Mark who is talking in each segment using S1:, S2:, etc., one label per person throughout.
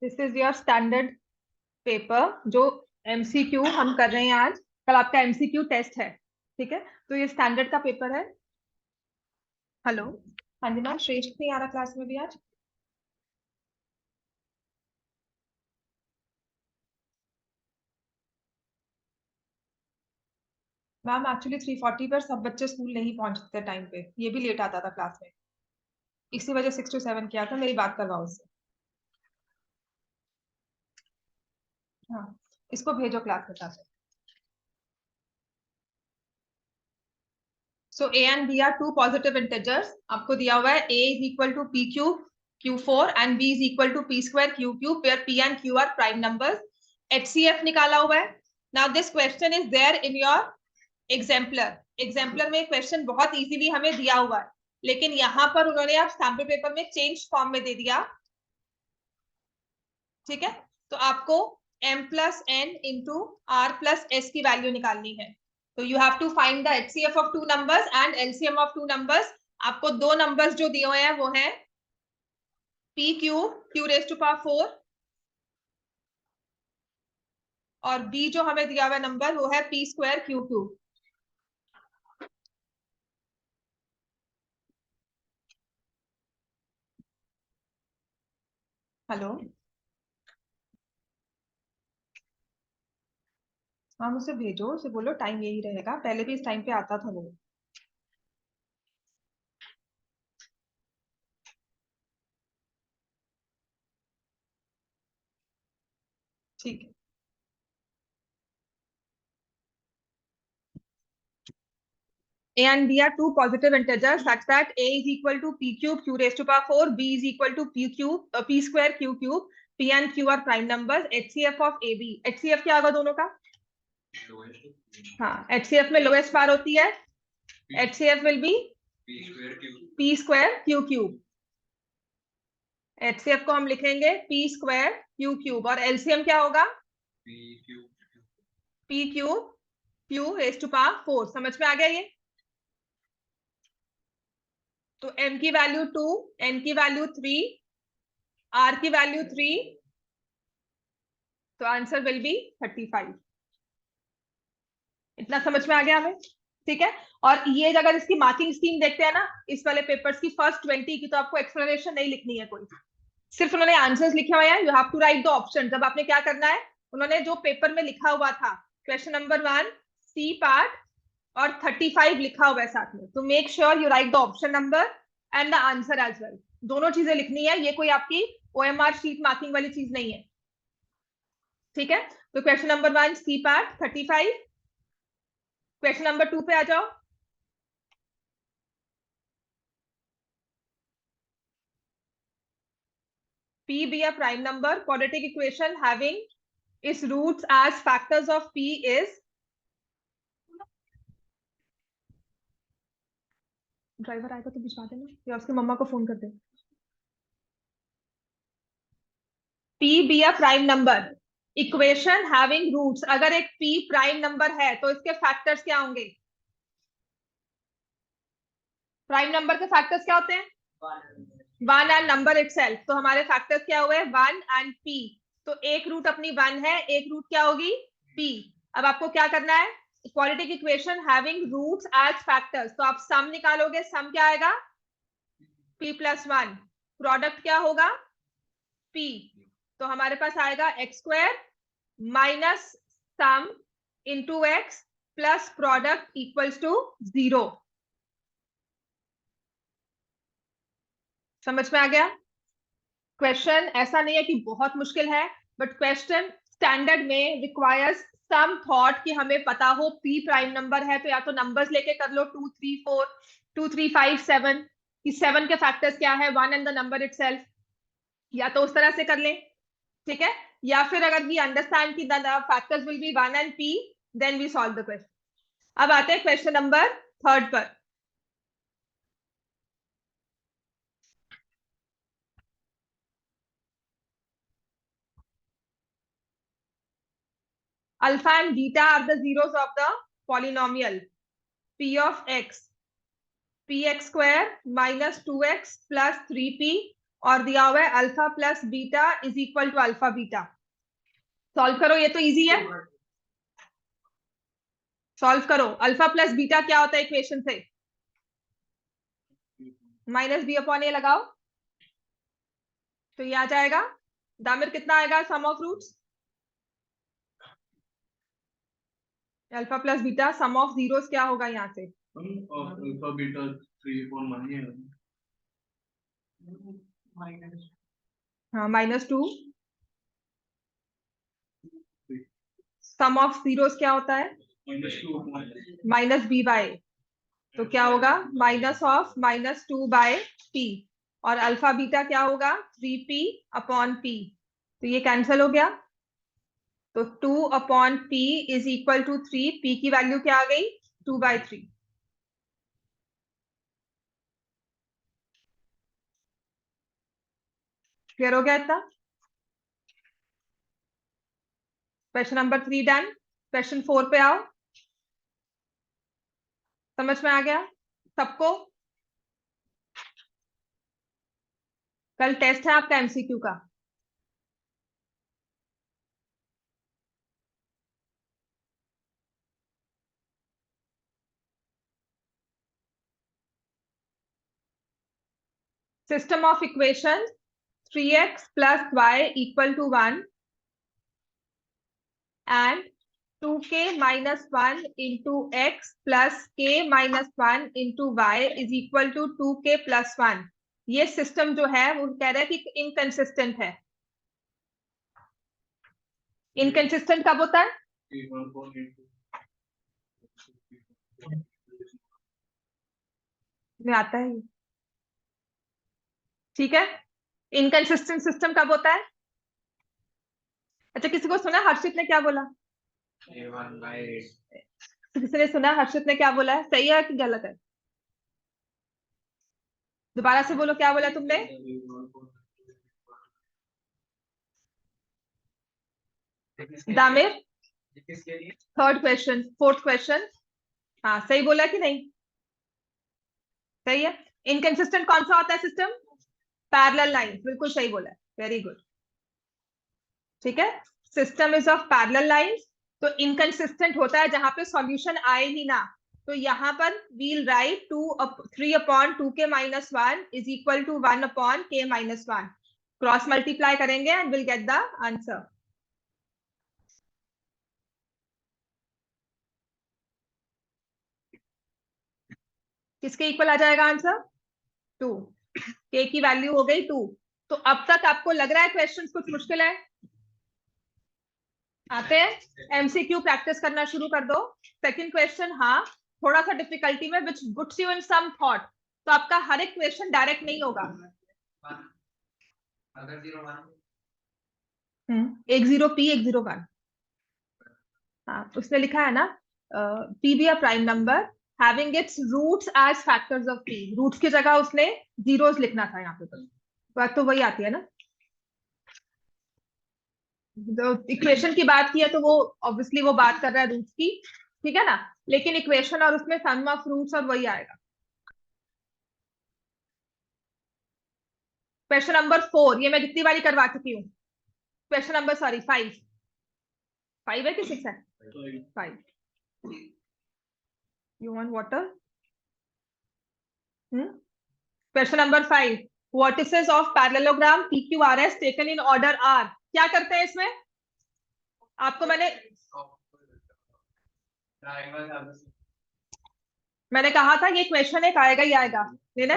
S1: This is your standard paper जो MCQ हम कर रहे हैं आज। कल आपका एमसीक्यू टेस्ट है, ठीक है। तो ये स्टैंडर्ड का पेपर है। हेलो, हाँ जी मैम, श्रेष्ठ नहीं आ रहा क्लास में भी आज? मैम एक्चुअली 3:40 पर सब बच्चे स्कूल नहीं पहुंचते टाइम पे, ये भी लेट आता था क्लास में, इसी वजह 6 to 7 किया था। मेरी बात करवाओ उससे। हाँ, इसको भेजो क्लास में class. So a and b are two positive integers. आपको दिया हुआ है a is equal to p cube Q4 and b is equal to p square Q cube, where p and q are prime numbers. HCF निकाला हुआ है। Now this question is there in your exemplar. Exemplar में question बहुत easily हमें दिया हुआ है, लेकिन यहाँ पर उन्होंने आप सैम्पल पेपर में चेंज फॉर्म में दे दिया, ठीक है। तो आपको m plus n into r plus s की वैल्यू निकालनी है। तो you have to find the HCF of two numbers and LCM of two numbers. आपको दो नंबर्स जो दिए हुए हैं वो है p cube q raise to power 4 और b जो हमें दिया हुआ नंबर वो है p square q cube. Hello, हाँ उसे भेजो, उसे बोलो टाइम यही रहेगा, पहले भी इस टाइम पे आता था वो। ठीक है। A and B are two positive integers such that A is equal to p cube q raised to power 4, B is equal to p cube p square q cube, P and Q are prime numbers. HCF of AB, HCF क्या होगा दोनों का? हाँ, HCF में lowest पार होती है, HCF will be p square q cube। HCF को हम लिखेंगे p square q cube और LCM क्या होगा? p cube q raised to power 4। समझ में आ गया ये? तो m की वैल्यू 2, n की वैल्यू 3, r की वैल्यू 3, तो आंसर विल बी 35। इतना समझ में आ गया हमें, ठीक है। और ये अगर इसकी मार्किंग स्कीम देखते हैं ना, इस वाले पेपर्स की फर्स्ट 20 की, तो आपको एक्सप्लेनेशन नहीं लिखनी है कोई, सिर्फ उन्होंने आंसर्स लिखे हुए हैं। You have to write the option. जब आपने क्या करना है, उन्होंने जो पेपर में लिखा हुआ था क्वेश्चन नंबर 1 सी पार्ट और 35 लिखा हुआ है साथ में, तो make sure you write the option number and the answer as well. दोनों चीजें लिखनी है, ये कोई आपकी OMR शीट मार्किंग वाली चीज नहीं है, ठीक है। तो question number 1 c part 35। Question number 2 पे आ जाओ। P be a prime number, quadratic equation having its roots as factors of P is, driver आएगा तो भिजवा देना या उसकी मम्मा को फोन कर दे। P be a prime number, equation having roots. अगर एक P प्राइम नंबर है तो इसके फैक्टर्स क्या होंगे? प्राइम नंबर के फैक्टर्स क्या होते हैं? 1 एंड नंबर इटसेल्फ। तो हमारे फैक्टर्स क्या हुए? 1 एंड P। तो एक रूट अपनी 1 है, एक रूट क्या होगी? P। अब आपको क्या करना है? Quadratic equation having roots as factors, तो आप सम निकालोगे। सम क्या आएगा? P plus 1। प्रोडक्ट क्या होगा? P। तो हमारे पास आएगा x square minus sum into x plus product equals to 0। समझ में आ गया? क्वेश्चन ऐसा नहीं है कि बहुत मुश्किल है, बट क्वेश्चन स्टैंडर्ड में रिक्वायर्स सम थॉट कि हमें पता हो P प्राइम नंबर है, तो या तो नंबर्स लेके कर लो 2 3 4 2 3 5 7 कि 7 के फैक्टर्स क्या है, 1 एंड द नंबर इटसेल्फ, या तो उस तरह से कर लें, ठीक है। या फिर अगर वी अंडरस्टैंड कि the factors will be 1 and P, then we solve the question. अब आते हैं क्वेश्चन नंबर 3 पर। Alpha and beta are the zeros of the polynomial P of x, px square minus 2x plus 3p और दिया हुआ है alpha plus beta is equal to alpha beta. Solve करो, ये तो इजी है, सॉल्व करो। अल्फा प्लस बीटा क्या होता है इक्वेशन से? माइनस बी अपॉन ए लगाओ तो ये आ जाएगा। दामिर कितना आएगा sum of roots? Alpha plus beta sum of zeros क्या होगा यहाँ से?
S2: अल्फा बीटा 3/1 है।
S1: हाँ -2 सम ऑफ जीरोस क्या होता है? माइनस बी बाय, तो क्या होगा -2/-पी, और अल्फा बीटा क्या होगा 3p अपॉन पी, तो ये कैंसिल हो गया। तो 2/p is equal to 3, p की वैल्यू क्या आ गई 2/3। क्लियर हो गया इतना? Question number 3 done. क्वेश्चन 4 पे आओ। समझ में आ गया सबको? कल टेस्ट है आपका एमसीक्यू का। System of equation 3x plus y equal to 1 and 2k minus 1 into x plus k minus 1 into y is equal to 2k plus 1। ये सिस्टम जो है वो कह रहा है कि इनकंसिस्टेंट है। इनकंसिस्टेंट कब होता है? में आता है, ठीक है। इनकंसिस्टेंट सिस्टम कब होता है? अच्छा, किसी को सुना हर्षित ने क्या बोला? किसी ने सुना हर्षित ने क्या बोला है, सही है कि गलत है? दोबारा से बोलो, क्या बोला तुमने? दामिर, थर्ड क्वेश्चन, फोर्थ क्वेश्चन। हाँ सही बोला कि नहीं? सही है। इनकंसिस्टेंट कौन सा होता है सिस्टम? पैरेलल लाइन, बिल्कुल सही बोला है, वेरी गुड। ठीक है, system is of parallel lines. तो इनकंसिस्टेंट होता है जहां पे सॉल्यूशन आए ही ना। तो यहां पर we'll write 3/2k-1 is equal to 1/k-1। Cross multiply करेंगे and will get the answer. किसके इक्वल आ जाएगा आंसर? 2। के की वैल्यू हो गई 2। तो अब तक आपको लग रहा है क्वेश्चन कुछ मुश्किल है? आते हैं, एमसीक्यू प्रैक्टिस करना शुरू कर दो। सेकंड क्वेश्चन, हाँ थोड़ा सा डिफिकल्टी में, which puts you in some thought. तो आपका हर एक क्वेश्चन डायरेक्ट नहीं होगा।
S2: अगर 0
S1: एक 0p, एक 0 1। हाँ उसने लिखा है ना, p be a prime number having its roots as factors of p। Roots की जगह उसने जीरोस लिखना था यहाँ पे। बात तो वही आती है ना, जो इक्वेशन की बात की है तो वो ऑब्वियसली वो बात कर रहा है रूट्स की, ठीक है ना। लेकिन इक्वेशन और उसमें सम ऑफ रूट्स और वही आएगा। क्वेश्चन नंबर 4 ये मैं जितनी बारी करवा चुकी हूँ। Question number sorry 5। 5 है कि 6 है? 5। You want water? Question number 5, vertices of parallelogram PQRS taken in order are. क्या करते हैं इसमें? आपको मैंने कहा था ये क्वेश्चन एक आएगा ही आएगा, लेना।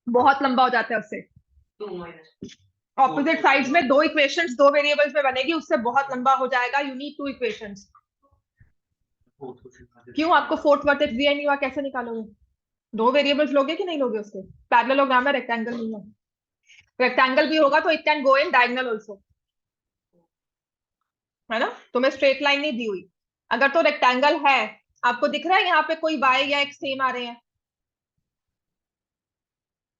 S1: बहुत लंबा हो जाता है उससे। ऑपोजिट साइड्स में दो इक्वेशंस दो वेरिएबल्स में बनेगी, उससे बहुत लंबा हो जाएगा। You need 2 equations. क्यों आपको फोर्थ वर्टेक्स दिया नहीं हुआ, कैसे निकालोगे? 2 वेरिएबल्स लोगे कि नहीं लोगे उसके? पैरेललोग्राम में रेक्टेंगल नहीं है। रेक्टेंगल भी होगा तो it can go in diagonal also, है ना। तुम्हें स्ट्रेट लाइन नहीं दी हुई। अगर तो रेक्टेंगल है, आपको दिख रहा है यहाँ पे कोई y या x सेम आ रहे हैं?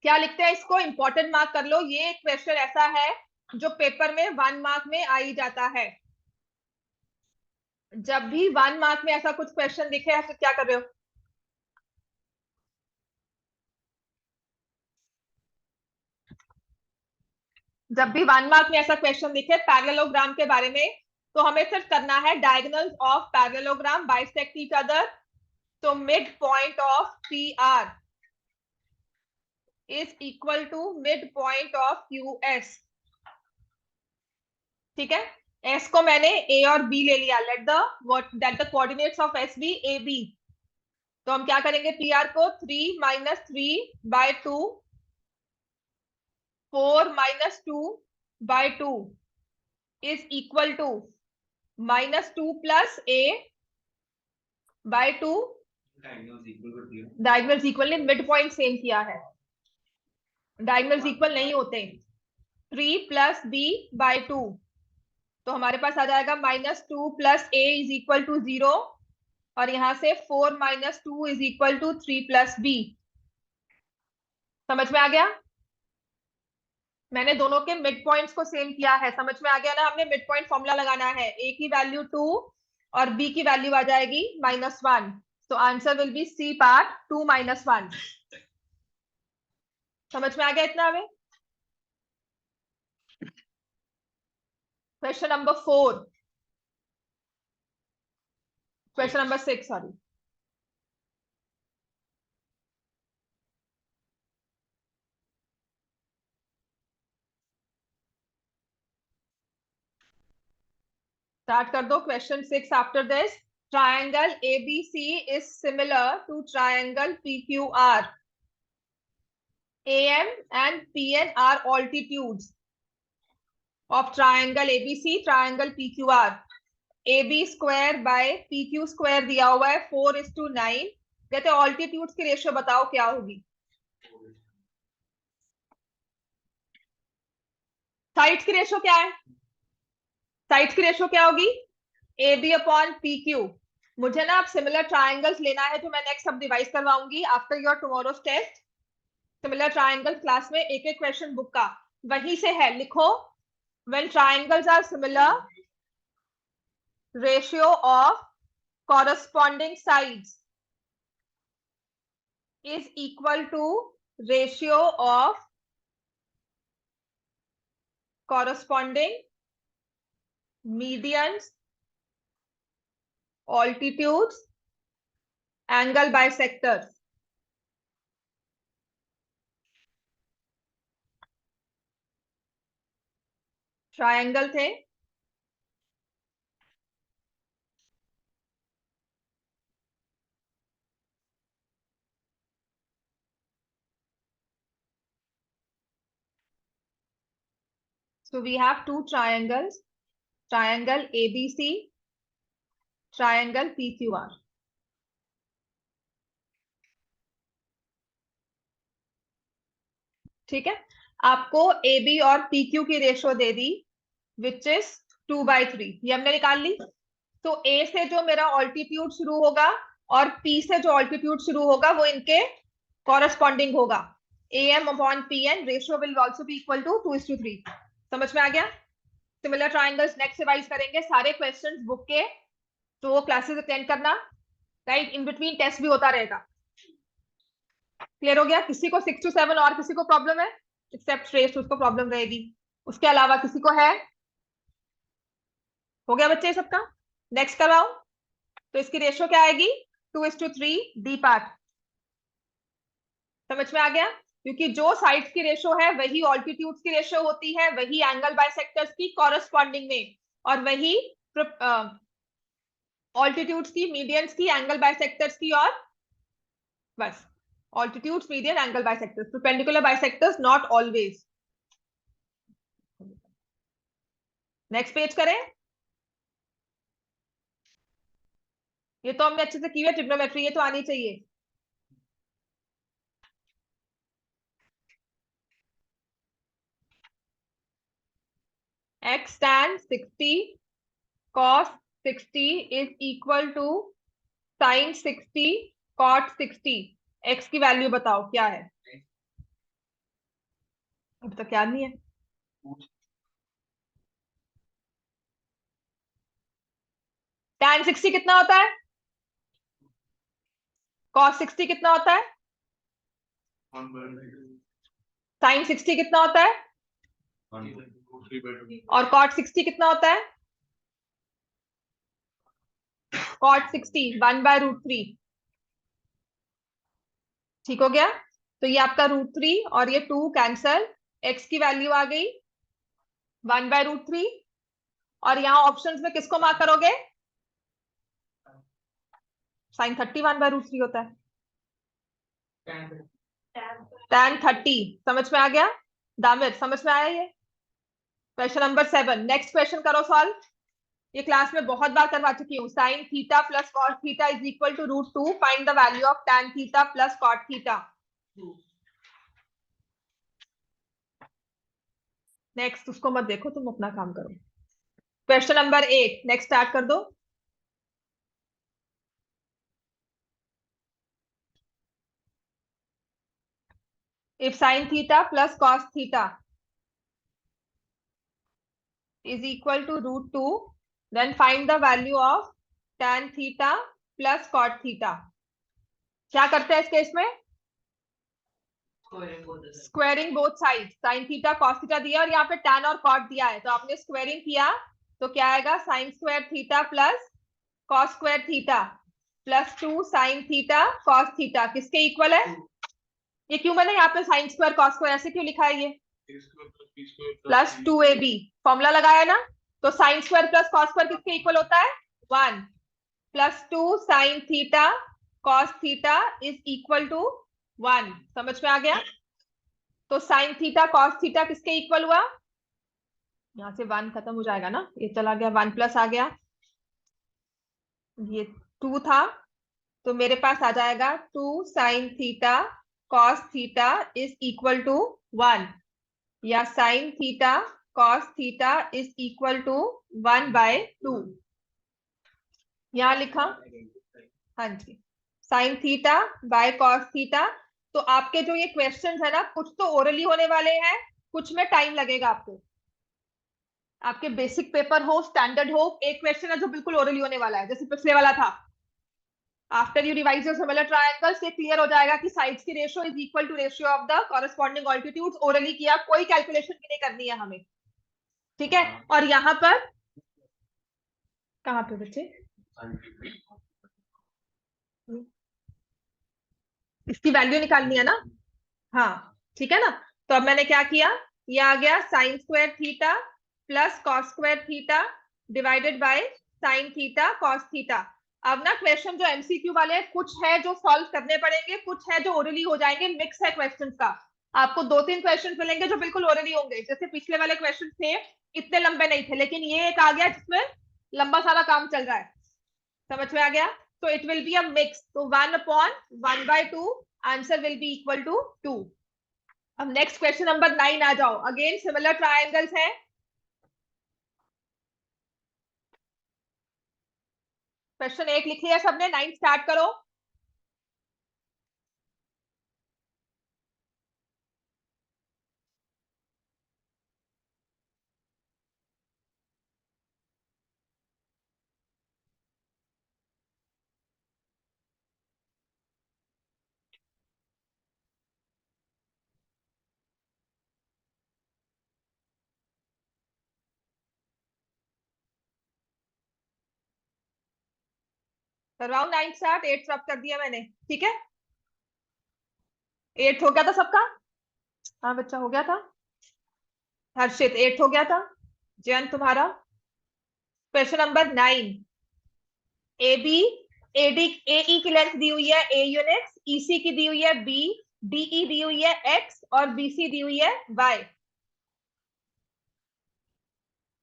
S1: क्या लिखते हैं इसको? इंपॉर्टेंट मार्क कर लो। ये क्वेश्चन ऐसा है जो पेपर में 1 मार्क में आ ही जाता है। जब भी 1 मार्क में ऐसा कुछ क्वेश्चन दिखे तो क्या कर रहे हो? जब भी 1 मार्क में ऐसा क्वेश्चन दिखे पैरेललोग्राम के बारे में, तो हमें सिर्फ करना है diagonals of parallelogram bisect each other. तो mid point of P R is equal to mid point of Q S. ठीक है, एस को मैंने ए और बी ले लिया. Let the what that the coordinates of s be a b. तो हम क्या करेंगे, पी आर को 3 minus 3/2, 4 minus 2/2 is equal to -2 plus a/2. Diagonals equal ने मिड पॉइंट सेम किया है, डायगोनल्स इक्वल नहीं होते. 3 प्लस b/2, तो हमारे पास आ जाएगा -2 plus a is equal to 0. और यहां से 4 minus 2 is equal to 3 plus b. समझ में आ गया? मैंने दोनों के मिड पॉइंट्स को सेम किया है. समझ में आ गया ना? हमने मिड पॉइंट फॉर्मूला लगाना है. a की वैल्यू 2 और b की वैल्यू आ जाएगी -1. तो answer will be c part 2 - 1. समझ में आ गया इतना? हमें question number 4, question number 6 sorry. Start कर दो. क्वेश्चन 6 after this. Triangle ABC is similar to triangle PQR. AM and PN are altitudes of triangle ABC, triangle PQR. AB square by PQ square दिया हुआ है 4:9. कहते हैं ऑल्टीट्यूड्स की ratio बताओ क्या होगी. साइड्स की रेशियो क्या है? साइड्स की रेशियो क्या होगी? AB upon PQ. मुझे ना अब सिमिलर ट्राइंगल्स लेना है, जो मैं नेक्स्ट सब डिवाइस करवाऊंगी after your tomorrow's test. Similar triangle class में एक एक क्वेश्चन बुक का वहीं से है. लिखो, when triangles are similar, ratio of corresponding sides is equal to ratio of corresponding medians, altitudes, angle bisectors. Triangle थे, so we have two triangles, triangle ABC, triangle PQR. ठीक है, आपको AB और PQ की ratio they the which is 2/3. ये हमने निकाल ली. तो A से जो मेरा ऑल्टीट्यूड शुरू होगा और P से जो ऑल्टीट्यूड शुरू होगा वो इनके कॉरस्पॉन्डिंग होगा. AM upon PN ratio will also be equal to 2:3. समझ में आ गया? सिमिलर ट्राइंगल्स नेक्स्ट रिवाइज करेंगे. सारे क्वेश्चंस बुक के, तो वो क्लासेस अटेंड करना. राइट, इन बिटवीन टेस्ट भी होता रहेगा. क्लियर हो गया? किसी को 6 to 7 और किसी को प्रॉब्लम है? एक्सेप्ट श्रेष्ठ, उसको प्रॉब्लम रहेगी. उसके अलावा किसी को है? हो गया बच्चे सबका? नेक्स्ट करवाओ. तो इसकी रेशियो क्या आएगी? 2:3 डी पार्ट. समझ में आ गया? क्योंकि जो साइड्स की रेशियो है वही ऑल्टीट्यूड्स की रेशियो होती है, वही एंगल बाइसेक्टर्स की कॉरस्पॉन्डिंग में, और वही ऑल्टीट्यूड्स की, मीडियंस की, एंगल बाइसेक्टर्स की, और बस. Altitudes, median, angle bisectors, perpendicular bisectors not always. Next page करें. ये तो हमने अच्छे से की है ट्रिग्नोमेट्री, ये तो आनी चाहिए. x tan 60 cos 60 is equal to sin 60 cot 60. x की वैल्यू बताओ क्या है? अब तक याद नहीं है. tan 60 कितना होता है? cos 60 कितना होता है?
S2: 1/2.
S1: sin 60 कितना होता है? और cot 60 कितना होता है? cot 60 1/√3। ठीक हो गया? तो ये आपका √3 और ये 2 कैंसल, x की वैल्यू आ गई 1/√3। और यहाँ ऑप्शंस में किसको मार्क करोगे? sin 30 1/√3 होता है। tan 30 समझ में आ गया? दामिर समझ में आया ये? Question number 7। नेक्स्ट क्वेश्चन करो सॉल्व। ये क्लास में बहुत बार करवा चुकी हूँ। sin theta plus cos theta is equal to √2, find the value of tan theta plus cot theta. Next उसको मत देखो, तुम अपना काम करो। क्वेश्चन नंबर 8 नेक्स्ट स्टार्ट कर दो। if sin theta plus cos theta is equal to √2, then find the value of tan theta plus cot theta। क्या करते हैं इस केस में? Squaring both side. sin theta cos theta दिया और यहाँ पे tan और cot दिया है, तो आपने स्क्वायरिंग किया तो क्या आएगा? sin square theta plus cos square theta plus 2 sin theta cos theta किसके इक्वल है? ये क्यों मैंने यहाँ पे sin स्क्वायर cos स्क्वायर ऐसे क्यों लिखा है? ये प्लस 2ab फॉर्मूला लगाया ना, तो sin square plus cos square किसके इक्वल होता है? 1 plus 2 sin theta cos theta is equal to 1। समझ में आ गया? तो sin थीटा cos थीटा किसके इक्वल हुआ? यहां से 1 खत्म हो जाएगा ना, ये चला गया, 1 प्लस आ गया, ये 2 था, तो मेरे पास आ जाएगा 2 sin theta cos theta is equal to 1, या sin theta cos theta is equal to 1/2। यहां लिखा, हाँ जी, sin theta by cos theta. तो आपके जो ये क्वेश्चंस है ना, कुछ तो ओरली होने वाले हैं, कुछ में टाइम लगेगा आपको। आपके बेसिक पेपर हो, स्टैंडर्ड हो, एक क्वेश्चन है जो बिल्कुल ओरली होने वाला है, जैसे पिछले वाला था। After you revise your similar triangles, ये क्लियर हो जाएगा कि साइड्स की ratio is equal to ratio of the corresponding altitudes. Orally किया, कोई कैलकुलेशन भी नहीं करनी है हमें, ठीक है? और यहाँ पर कहाँ पे बच्चे, इसकी वैल्यू निकालनी है ना? हाँ, ठीक है ना? तो अब मैंने क्या किया, ये आ गया sin square theta plus cos square theta divided by sin theta cos theta. अब ना क्वेश्चन जो एमसीक्यू वाले हैं, कुछ है जो सॉल्व करने पड़ेंगे, कुछ है जो ओरली हो जाएंगे, मिक्स है क्वेश्चंस का। आपको 2-3 क्वेश्चन मिलेंगे जो बिल्कुल ओरली होंगे, जैसे पिछले वाले क्वेश्चन थे, इतने लंबे नहीं थे, लेकिन ये एक आ गया जिसमें लंबा सारा काम चल रहा है। समझ में आ गया? तो it will be a mix, तो 1/1/2 answer will be equal to 2। अब नेक्स्ट क्वेश्चन नंबर 9 आ जाओ। अगेन सिमिलर ट्रायंगल्स हैं। क्वेश्चन 1 लिख लिया सबने, 9 स्टार्ट करो। अराउंड 9 स्टार्ट, 8 सब कर दिया मैंने, ठीक है? 8 हो गया था सबका? हाँ बच्चा, हो गया था। हर्षित 8 हो गया था। जयंत तुम्हारा? Question number 9, A B AD AE की लेंथ दी हुई है ए यूनिट्स, ईसी की दी हुई है बी, डीई दी हुई है एक्स और बीसी दी हुई है वाई।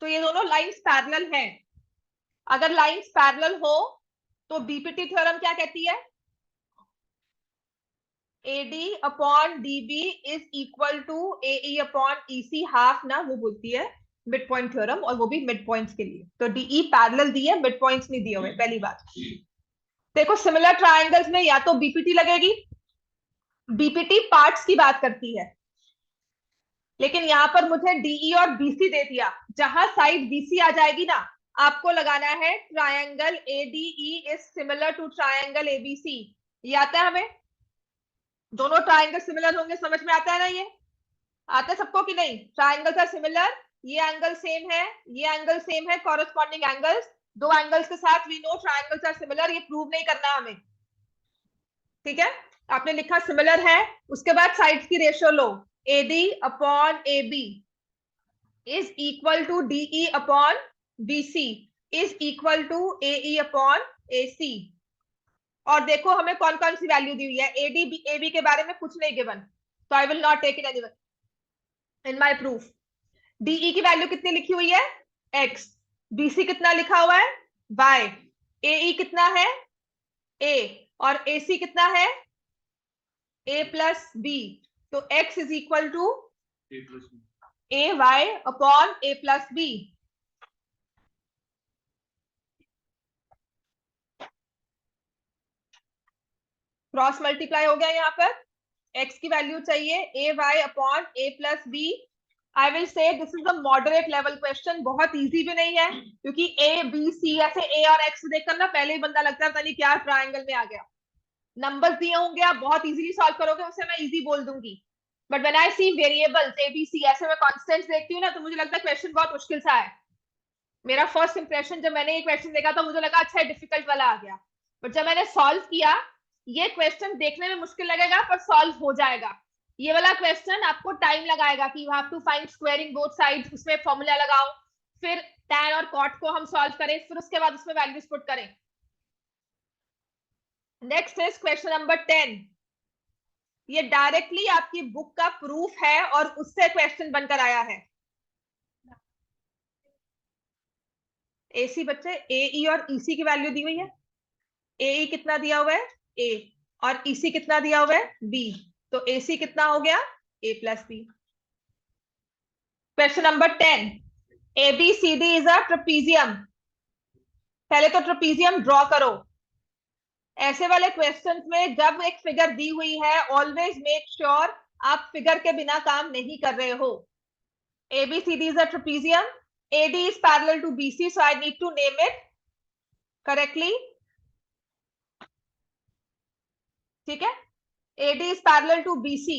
S1: तो ये दोनों लाइंस पैरेलल हैं। अगर लाइंस पैरेलल हो तो बीपीटी थ्योरम क्या कहती है? AD upon DB is equal to AE upon EC, half ना, वो बोलती है मिड पॉइंट थ्योरम, और वो भी मिड पॉइंट्स के लिए। तो डीई पैरेलल दी है, मिड पॉइंट्स नहीं दिए हुए, पहली बात। देखो सिमिलर ट्रायंगल्स में या तो बीपीटी लगेगी, बीपीटी पार्ट्स की बात करती है, लेकिन यहां पर मुझे डीई और बीसी दे दिया। जहां साइड बीसी आ जाएगी ना, आपको लगाना है triangle ADE is similar to triangle ABC. ये आता है हमें? दोनों ट्रायंगल सिमिलर होंगे, समझ में आता है ना ये? आते सबको कि नहीं? ट्राइंगल्स आर सिमिलर, ये एंगल सेम है, ये एंगल सेम है, कॉरेस्पॉन्डिंग एंगल्स, दो एंगल्स के साथ we know triangles are similar, ये प्रूव नहीं करना हमें, ठीक है? आपने लिखा सिमिलर है, उसके बाद साइड्स की ratio low, AD upon AB is equal to DE upon BC is equal to AE upon AC। और देखो हमें कौन कौन सी वैल्यू दी हुई है, AD AB के बारे में कुछ नहीं गिवन, तो I will not take it anywhere in my proof. DE की वैल्यू कितनी लिखी हुई है? X। BC कितना लिखा हुआ है? Y। AE कितना है? A। और AC कितना है? A plus B। तो X is equal to AY upon A plus B। Cross multiply हो गया यहाँ पर, x की वैल्यू चाहिए AY upon A plus B। I will say this is a moderate level question, बहुत इजी भी नहीं है, क्योंकि A B C ऐसे A और X देखकर ना पहले ही बंदा लगता है पता नहीं क्या ट्राइंगल में आ गया। नंबर्स दिए होंगे, आप बहुत इजीली सॉल्व करोगे, उसे मैं इजी बोल दूंगी, but when I see variables A B C ऐसे मैं कॉन्स्टेंट्स देखती हूँ ना, तो मुझे लगता है क्वेश्चन बहुत मुश्किल सा है। मेरा फर्स्ट इंप्रेशन जब मैंने ये क्वेश्चन देखा था मुझे लगा अच्छा डिफिकल्ट वाला आ गया, बट जब मैंने सॉल्व किया, ये क्वेश्चन देखने में मुश्किल लगेगा पर सॉल्व हो जाएगा। ये वाला क्वेश्चन आपको टाइम लगाएगा कि you have to find squaring both sides, उसमें फॉर्मूला लगाओ, फिर tan और cot को हम सॉल्व करें, फिर उसके बाद उसमें वैल्यूज पुट करें। Next is question number 10। ये डायरेक्टली आपकी बुक का प्रूफ है और उससे क्वेश्चन बनकर आया है। AC बच्चे AE और EC की वैल्यू दी हुई है, AE कितना दिया हुआ है? A। और EC कितना दिया हुआ है? B। तो AC कितना हो गया? A plus B। Question number 10, ABCD is a trapezium. पहले तो ट्रेपीजियम ड्रॉ करो। ऐसे वाले क्वेश्चंस में जब एक फिगर दी हुई है, ऑलवेज मेक श्योर आप फिगर के बिना काम नहीं कर रहे हो। ABCD is a trapezium, AD is parallel to BC, so I need to name it correctly, ठीक है? AD is parallel to BC,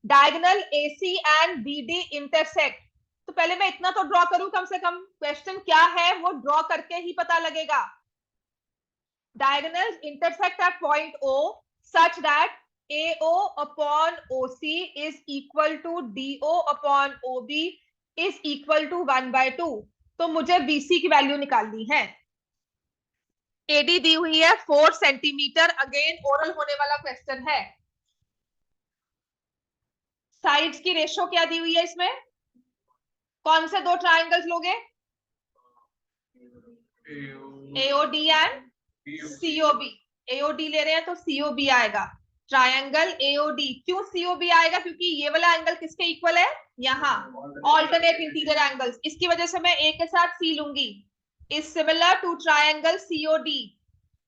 S1: diagonal AC and BD intersect। तो पहले मैं इतना तो ड्रॉ करूं कम से कम, क्वेश्चन क्या है वो ड्रॉ करके ही पता लगेगा। Diagonals intersect at point O such that AO upon OC is equal to DO upon OB is equal to 1/2। तो मुझे BC की वैल्यू निकालनी है। AD दी हुई है 4 सेंटीमीटर, अगेन ओरल होने वाला क्वेश्चन है। साइड्स की रेशियो क्या दी हुई है इसमें? कौन से दो ट्राइंगल्स लोगे? AOD and COB। AOD ले रहे हैं तो COB आएगा, ट्राइंगल AOD। क्यों COB आएगा? क्योंकि ये वाला एंगल किसके इक्वल है? यहाँ ऑल्टरनेट इंटीरियर एंगल्स, इसकी वजह से मैं A के साथ C लूंगी, is similar to triangle COD।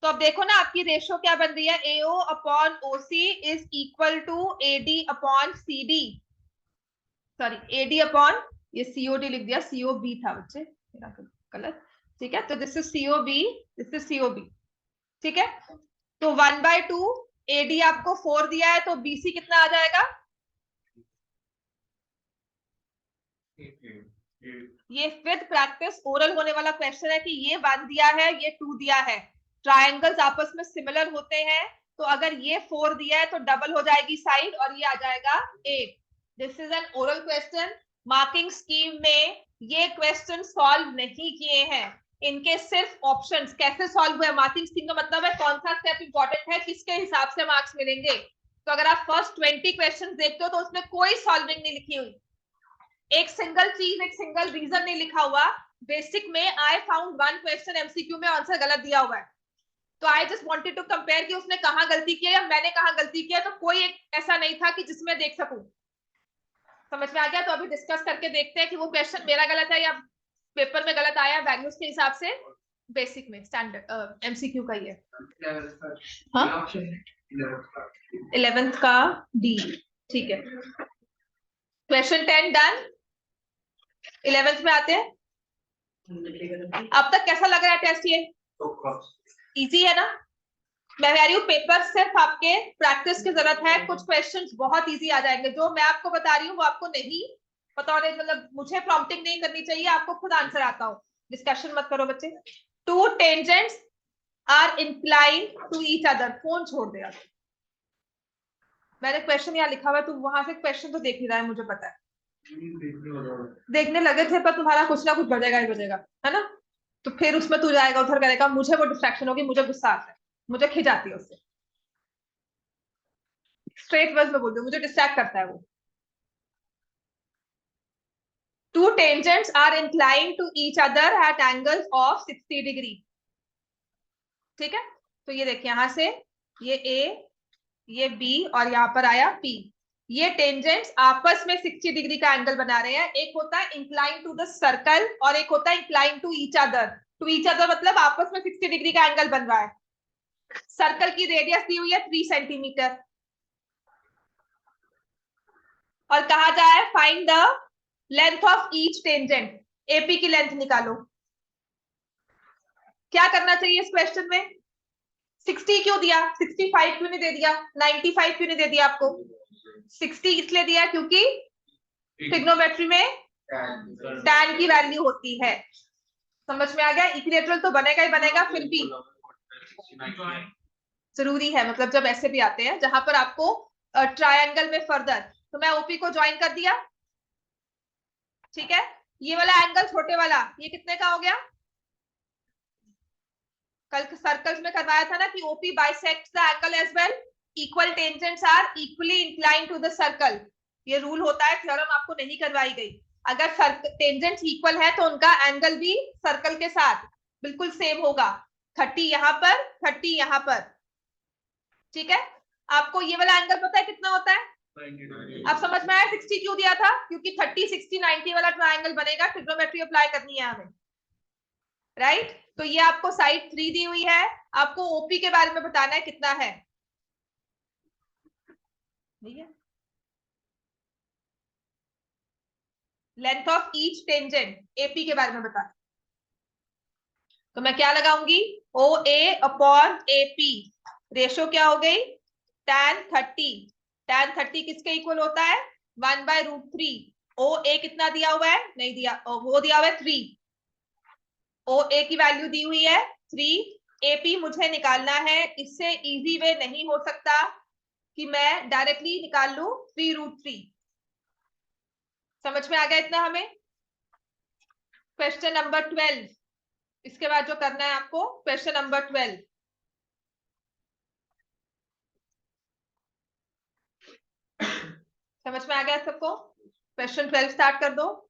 S1: तो अब देखो ना आपकी रेशियो क्या बन रही है, AO upon OC is equal to AD upon CD, sorry AD upon, ये COD लिख दिया, COB था बच्चे मेरा गलत, ठीक है? तो this is COB, this is COB, ठीक है? तो 1/2 AD आपको 4 दिया है, तो BC कितना आ जाएगा? ये विद प्रैक्टिस ओरल होने वाला क्वेश्चन है कि ये 1 दिया है, ये 2 दिया है, ट्राइंगल्स आपस में सिमिलर होते हैं, तो अगर ये 4 दिया है तो डबल हो जाएगी साइड और ये आ जाएगा 8। This is an oral question. Marking scheme में ये क्वेश्चन सॉल्व नहीं किए हैं, इनके सिर्फ ऑप्शंस। कैसे सॉल्व हुआ? मार्किंग स्कीम का मतलब है कौन सा स्टेप इंपॉर्टेंट है, किसके हिसाब से मार्क्स मिलेंगे। तो अगर आप फर्स्ट 20 क्वेश्चन देखते हो तो उसमें कोई सॉल्विंग नहीं लिखी हुई, एक सिंगल चीज, एक सिंगल रीजन नहीं लिखा हुआ। बेसिक में I found one question MCQ में आंसर गलत दिया हुआ है, तो I just wanted to compare कि उसने कहां गलती किया या मैंने कहां गलती किया, तो कोई एक ऐसा नहीं था कि जिसमें देख सकूं। समझ में आ गया? तो अभी डिस्कस करके देखते हैं कि वो क्वेश्चन मेरा गलत है या पेपर में गलत आया वैल्यूज के हिसाब से। बेसिक में स्टैंडर्ड MCQ का ही है। हाँ 11th का D, ठीक है। Question 10 done. 11th में आते हैं। अब तक कैसा लग रहा है टेस्ट? ये इजी है ना? मैं कह रही हूँ पेपर सिर्फ आपके प्रैक्टिस की जरूरत है, कुछ क्वेश्चंस बहुत इजी आ जाएंगे, जो मैं आपको बता रही हूँ वो आपको नहीं पता होने, मतलब मुझे प्रॉम्प्टिंग नहीं करनी चाहिए, आपको खुद आंसर आता हो। डिस्कशन मत करो बच्चे। Two tangents are inclined to each other. Phone छोड़ दे यार, मैंने क्वेश्चन यहाँ लिखा हुआ है, तुम वहां से क्वेश्चन तो देख ही रहा है, मुझे पता है देखने लगे थे, पर तुम्हारा कुछ ना कुछ बजेगा ही बजेगा, है ना? तो फिर उसमें तू जाएगा उधर करेगा, मुझे वो डिस्ट्रैक्शन होगी, मुझे गुस्सा आता है, मुझे खिंच आती है उससे, स्ट्रेट वर्ड्स में बोल दो, मुझे डिस्ट्रैक्ट करता है वो। Two tangents are inclined to each other at angles of 60 degree. ठीक है, तो ये देखिए यहां से ये ए, ये बी और यहाँ पर आया पी, ये टेंजेंट्स आपस में 60 डिग्री का एंगल बना रहे हैं। एक होता है इंक्लाइन टू द सर्कल और एक होता है incline to each other. To each other मतलब आपस में 60 डिग्री का एंगल बन रहा है। सर्कल की रेडियस दी हुई है 3 सेंटीमीटर और कहा जाए find the length of each tangent. AP की लेंथ निकालो। क्या करना चाहिए इस क्वेश्चन में? 60 क्यों दिया, 65 क्यों नहीं दे दिया, 95 क्यों नहीं दे दिया आपको? 60 इसलिए दिया क्योंकि ट्रिग्नोमेट्री में tan की वैल्यू होती है। समझ में आ गया? इक्विलेटरल तो बनेगा ही बनेगा, फिर भी जरूरी है, मतलब जब ऐसे भी आते हैं जहां पर आपको ट्रायंगल में फर्दर, तो मैं ओपी को ज्वाइन कर दिया। ठीक है, ये वाला एंगल छोटे वाला ये कितने का हो गया? कल सर्कल्स में करवाया था ना कि OP bisects the angle as well, equal tangents are equally inclined to the circle. ये रूल होता है, थ्योरम आपको नहीं करवाई गई। अगर टेंजेंट्स इक्वल है तो उनका एंगल भी सर्कल के साथ बिल्कुल सेम होगा। 30 यहां पर, 30 यहां पर। ठीक है, आपको ये वाला एंगल पता है कितना होता है? अब समझ में आया 60 क्यों दिया था? क्योंकि 30 60 90 वाला ट्रायंगल बनेगा, ट्रिग्नोमेट्री अप्लाई करनी है हमें, राइट? तो ये आपको साइड 3 दी हुई है, आपको ओपी के बारे में बताना है कितना है। Length of each tangent AP के बारे में बताना, तो मैं क्या लगाऊंगी? ओ ए अपॉन एपी, रेशो क्या हो गई? tan 30। tan 30 किसके इक्वल होता है? 1/√3। ओ ए कितना दिया हुआ है? नहीं दिया, वो दिया हुआ है 3। ओ ए की वैल्यू दी हुई है 3। एपी मुझे निकालना है, इससे इजी वे नहीं हो सकता कि मैं डायरेक्टली निकाल लू 3√3। समझ में आ गया इतना हमें? क्वेश्चन नंबर 12, इसके बाद जो करना है आपको, क्वेश्चन नंबर 12। समझ में आ गया सबको? क्वेश्चन 12 स्टार्ट कर दो।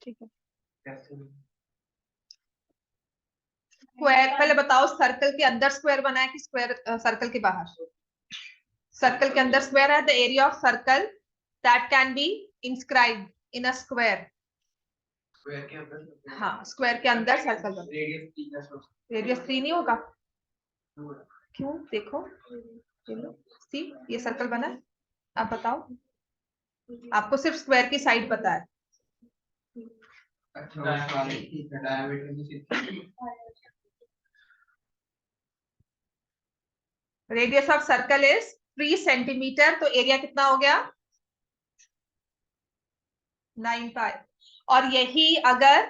S1: ठीक है, स्क्वायर पहले बताओ, सर्कल के अंदर स्क्वायर बना है कि स्क्वायर सर्कल के बाहर? सर्कल के अंदर स्क्वायर है, the area of circle that can be inscribed in a square. हाँ, स्क्वायर के अंदर सर्कल बना, रेडियस 3 नहीं होगा? क्यों? देखो, सी ये सर्कल बना है, आप बताओ, आपको सिर्फ स्क्वायर की साइड पता है। Radius of circle is 3 centimetre, तो एरिया कितना हो गया? 9 पाई। और यही अगर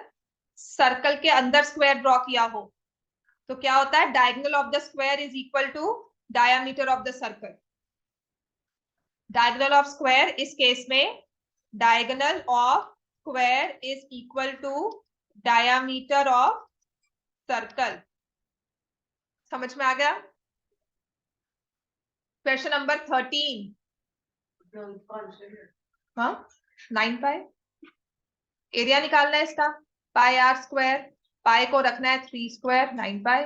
S1: सर्कल के अंदर स्क्वायर ड्रॉ किया हो तो क्या होता है? Diagonal of the square is equal to diameter of the circle. Diagonal of square इस केस में, diagonal of square is equal to diameter of circle. समझ में आ गया? Question number 13। हाँ, 9 पाई एरिया निकालना है इसका, पाई आर स्क्वायर, पाई को रखना है 3 स्क्वायर, 9 पाई।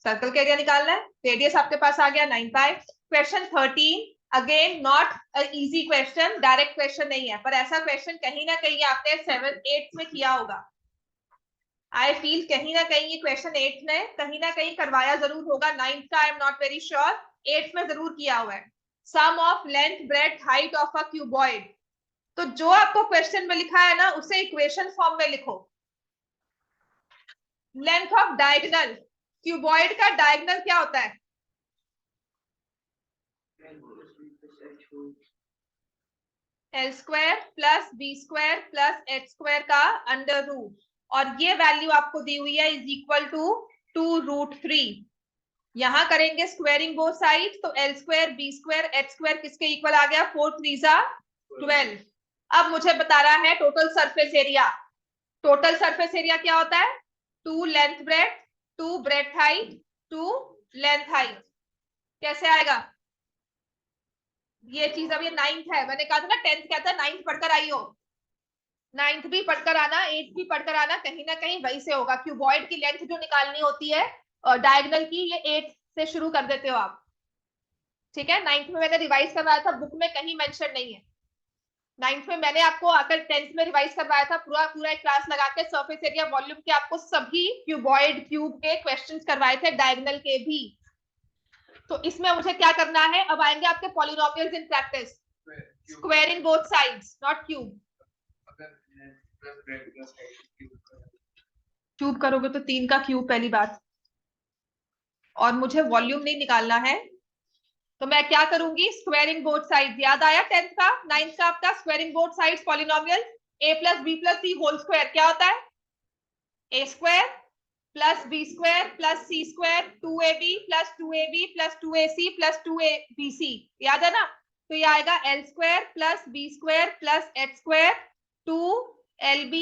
S1: सर्कल का एरिया निकालना है, रेडियस आपके पास आ गया 9 pi. Question 13, again not easy question, direct question नहीं है, पर ऐसा क्वेश्चन कहीं ना कहीं आपने 7th 8th में किया होगा। आई फील कहीं ना कहीं ये क्वेश्चन 8th ने कहीं ना कहीं करवाया जरूर होगा, 9th का I am not very sure, 8th में जरूर किया हुआ है। Sum of length breadth height of a cuboid, तो जो आपको क्वेश्चन में लिखा है ना उसे इक्वेशन फॉर्म में लिखो। लेंथ ऑफ डायगोनल, क्यूबॉइड का डायगोनल क्या होता है? L square plus B square plus H square का अंडर रूट, और ये वैल्यू आपको दी हुई है इज इक्वल टू 2√3। यहां करेंगे स्क्वायरिंग बोथ साइड, तो L square B square H square किसके इक्वल आ गया? 4 3 12। अब मुझे बता रहा है total surface area. Total surface area क्या होता है? 2 length breadth, 2 breadth height, 2 length height. कैसे आएगा ये चीज? अब ये 9th है, मैंने कहा था ना 10th क्या था, 9th पढ़कर आई हो, 9th भी पढ़कर आना, 8th भी पढ़कर आना, कहीं ना कहीं वही से होगा। क्यूबॉइड की लेंथ जो निकालनी होती है डायगोनल की, ये 8th से शुरू कर देते हो आप, ठीक है। 9th में मैंने रिवाइज करवाया था, बुक में कहीं मेंशन नहीं है। 9th में मैंने आपको आकर 10th में रिवाइज करवाया था, पूरा पूरा एक क्लास लगा के सरफेस एरिया वॉल्यूम के आपको सभी क्यूबॉइड क्यूब के क्वेश्चंस करवाए थे, डायगोनल के भी। तो इसमें मुझे क्या करना है? अब आएंगे आपके polynomials in practice, squaring both sides, not cube. Cube करोगे तो 3 का क्यूब पहली बात, और मुझे वॉल्यूम नहीं निकालना है, तो मैं क्या करूंगी? Squaring both sides. याद आया 10th का 9th का आपका squaring both sides polynomial? a plus B plus C whole square क्या होता है? A square plus B square plus C square 2ab plus 2ab plus 2ac plus 2abc। याद है ना? तो ये आएगा L square plus B square plus H square 2lb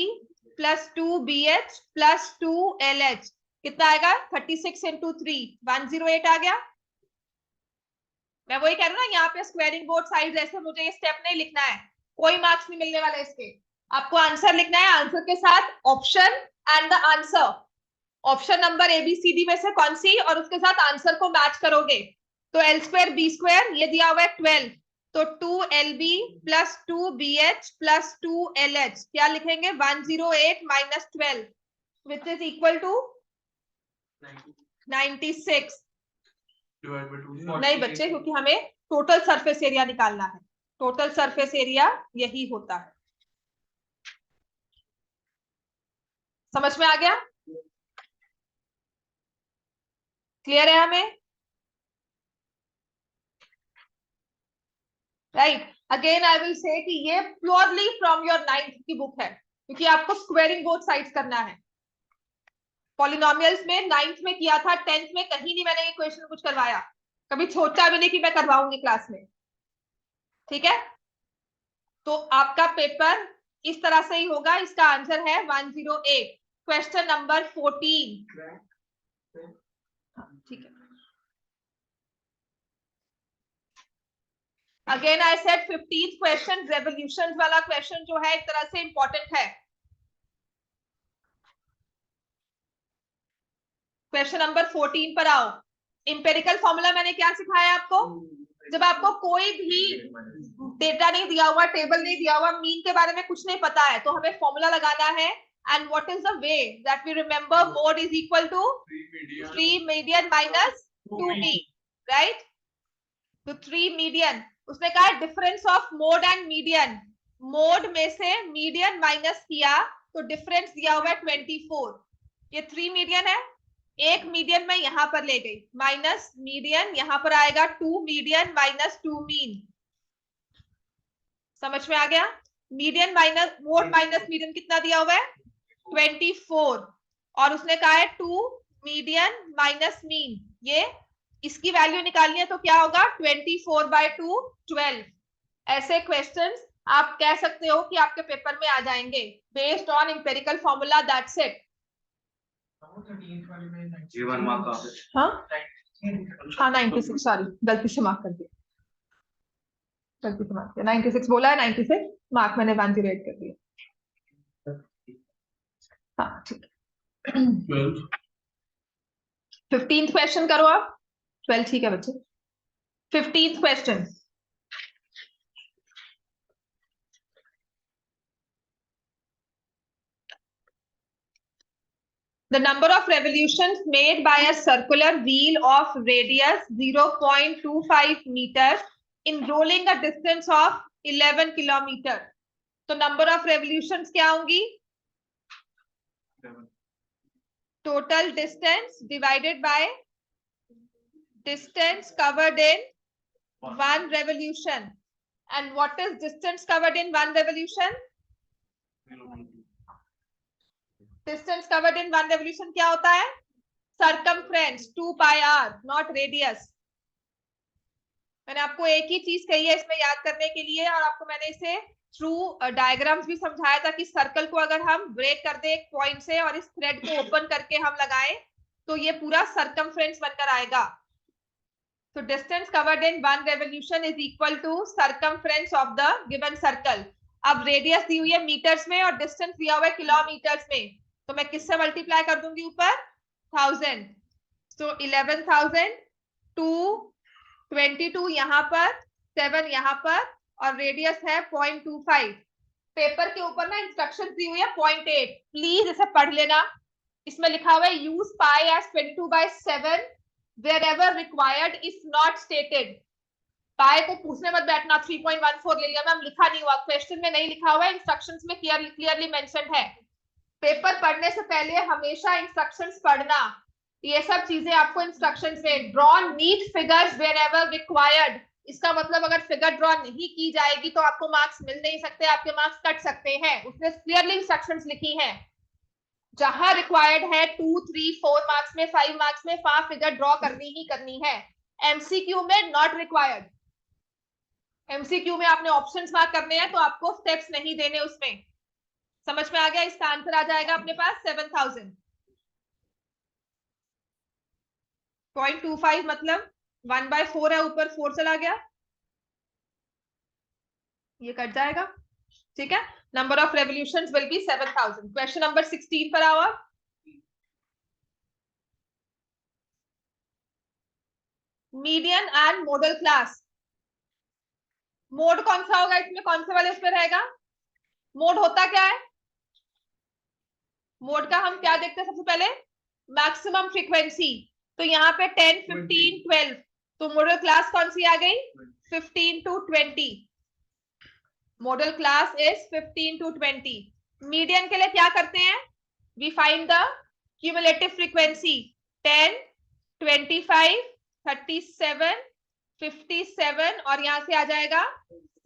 S1: plus 2bh plus 2lh। कितना आएगा? 36 इंटू 3 108 आ गया। मैं वही कह रहा हूँ ना, यहाँ पे स्क्वायरिंग बोथ साइड्स, ऐसे मुझे ये स्टेप नहीं लिखना है, कोई मार्क्स नहीं मिलने वाला इसके। आपको आंसर लिखना है, आंसर के साथ option and the answer, option number ABCD में से कौन सी, और उसके साथ आंसर को मैच करोगे। तो एल स्क्वायर बी स्क्वायर ये दिया हुआ है 12, तो 2lb plus 2bh plus 2lh क्या लिखेंगे? 108 minus 12 which is equal to 96। नहीं बच्चे, क्योंकि हमें टोटल सरफेस एरिया निकालना है, टोटल सरफेस एरिया यही होता है। समझ में आ गया? क्लियर है हमें? राइट। अगेन आई विल से कि ये प्योरली फ्रॉम योर 9th की बुक है, क्योंकि आपको स्क्वायरिंग बोथ साइड्स करना है। पॉलिनोमियल्स में 9th में किया था, 10th में कहीं नहीं मैंने ये क्वेश्चन कुछ करवाया, कभी सोचा भी नहीं कि मैं करवाऊंगी क्लास में, ठीक है। तो आपका पेपर इस तरह से ही होगा। इसका आंसर है 108, क्वेश्चन नंबर 14। ठीक है। Again I said 15th question revolution वाला क्वेश्चन जो है एक तरह से इंपॉर्टेंट है। क्वेश्चन नंबर 14 पर आओ। इंपेरिकल फॉर्मूला मैंने क्या सिखाया आपको? जब आपको कोई भी डेटा नहीं दिया हुआ, टेबल नहीं दिया हुआ, मीन के बारे में कुछ नहीं पता है, तो हमें फॉर्मूला लगाना है। And what is the way that we remember? Mode is equal to 3 median minus 2 mean, right? तो 3 मीडियन, उसने कहा difference of mode and median, mode में से मीडियन माइनस किया तो डिफरेंस दिया हुआ है 24। ये 3 मीडियन है, एक मीडियन में यहां पर ले गई, माइनस मीडियन यहां पर आएगा 2 मीडियन माइनस 2 मीन। समझ में आ गया? Median minus mode minus median कितना दिया हुआ है? 24, और उसने कहा है 2 मीडियन माइनस मीन, ये इसकी वैल्यू निकालनी है, तो क्या होगा? 24/2 12। ऐसे क्वेश्चंस आप कह सकते हो कि आपके पेपर में आ जाएंगे based on empirical formula, that's it. हाँ हाँ 96, सॉरी गलती से मार्क कर दिया, गलती से मार्क किया, 96 बोला है, 96 मार्क मैंने 108 कर दिया। हाँ ठीक है। 15th क्वेश्चन करो आप। 12 ठीक है बच्चे। 15th question, The number of revolutions made by a circular wheel of radius 0.25 meters in rolling a distance of 11 kilometer. तो number of revolutions क्या होंगी? Total distance divided by distance covered in one revolution. And what is distance covered in one revolution? Distance covered in one revolution क्या होता है? Circumference 2 pi r, not radius. मैंने आपको एक ही चीज कही है इसमें याद करने के लिए, और आपको मैंने इसे थ्रू डायग्राम्स भी समझाया था कि सर्कल को अगर हम ब्रेक कर दे एक पॉइंट से और इस थ्रेड को ओपन करके हम लगाएं तो ये पूरा सर्कमफ्रेंस बनकर आएगा. तो distance covered in one revolution is equal to circumference of the given circle. अब रेडियस दी हुई है मीटर्स में और डिस्टेंस दिया हुआ है किलोमीटर्स में, तो मैं किससे मल्टीप्लाई कर दूंगी ऊपर? 1000. तो 11,000 टू 22 यहाँ पर, 7 यहाँ पर, और रेडियस है 0.25. पेपर के ऊपर ना इंस्ट्रक्शन दी हुई है 0.8. प्लीज इसे पढ़ लेना. इसमें लिखा हुआ है use pi as 22/7 wherever required if not stated. Pi को पूछने मत बैठना 3.14 ले लिया मैम, लिखा नहीं हुआ, क्वेश्चन में नहीं लिखा हुआ है, इंस्ट्रक्शंस में क्लियरली मेंशन है. पेपर पढ़ने से पहले हमेशा इंस्ट्रक्शंस पढ़ना. ये सब चीजें आपको इंस्ट्रक्शंस में. Draw NEET figures wherever required. इसका मतलब अगर फिगर ड्रॉ नहीं की जाएगी तो आपको मार्क्स मिल नहीं सकते, आपके मार्क्स कट सकते हैं. उसने क्लियरली इंस्ट्रक्शंस लिखी हैं. जहां रिक्वायर्ड है 2, 3, 4 मार्क्स में, 5 मार्क्स में, वहां फिगर ड्रॉ करनी ही करनी है. एमसीक्यू में नॉट रिक्वायर्ड. एमसीक्यू में आपने ऑप्शंस मार्क करने हैं तो आपको स्टेप्स नहीं देने उसमें. समझ में आ गया? इसका आंसर आ जाएगा अपने पास 7,000. 0.25 मतलब 1/4 है, ऊपर 4 चला गया, ये कट जाएगा. ठीक है. Number of revolutions will be 7,000. Question number 16 पर आओ. Median and model class. Mode कौन सा होगा इसमें? कौन से वाले उस पर रहेगा? मोड होता क्या है? मोड का हम क्या देखते हैं सबसे पहले? Maximum frequency. तो यहाँ पे 10, 15, 12. तो मॉडल क्लास कौन सी आ गई? 15 to 20. Modal class is 15 to 20. Median के लिए क्या करते हैं? We find the cumulative frequency 10, 25, 37, 57 और यहां से आ जाएगा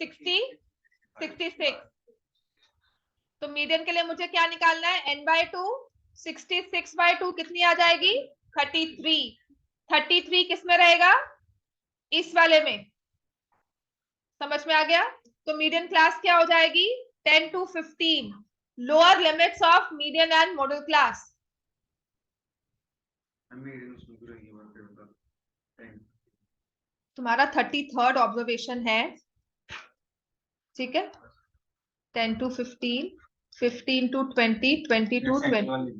S1: 60, 66. तो मीडियन के लिए मुझे क्या निकालना है? n/2. 66/2 कितनी आ जाएगी? 33. 33 किस में रहेगा? इस वाले में. समझ में आ गया? तो मीडियन क्लास क्या हो जाएगी? 10 to 15. Lower limits of median and model class. तुम्हारा 33rd ऑब्जर्वेशन है. ठीक है. 10 to 15, 15 to 20, 20 to 20.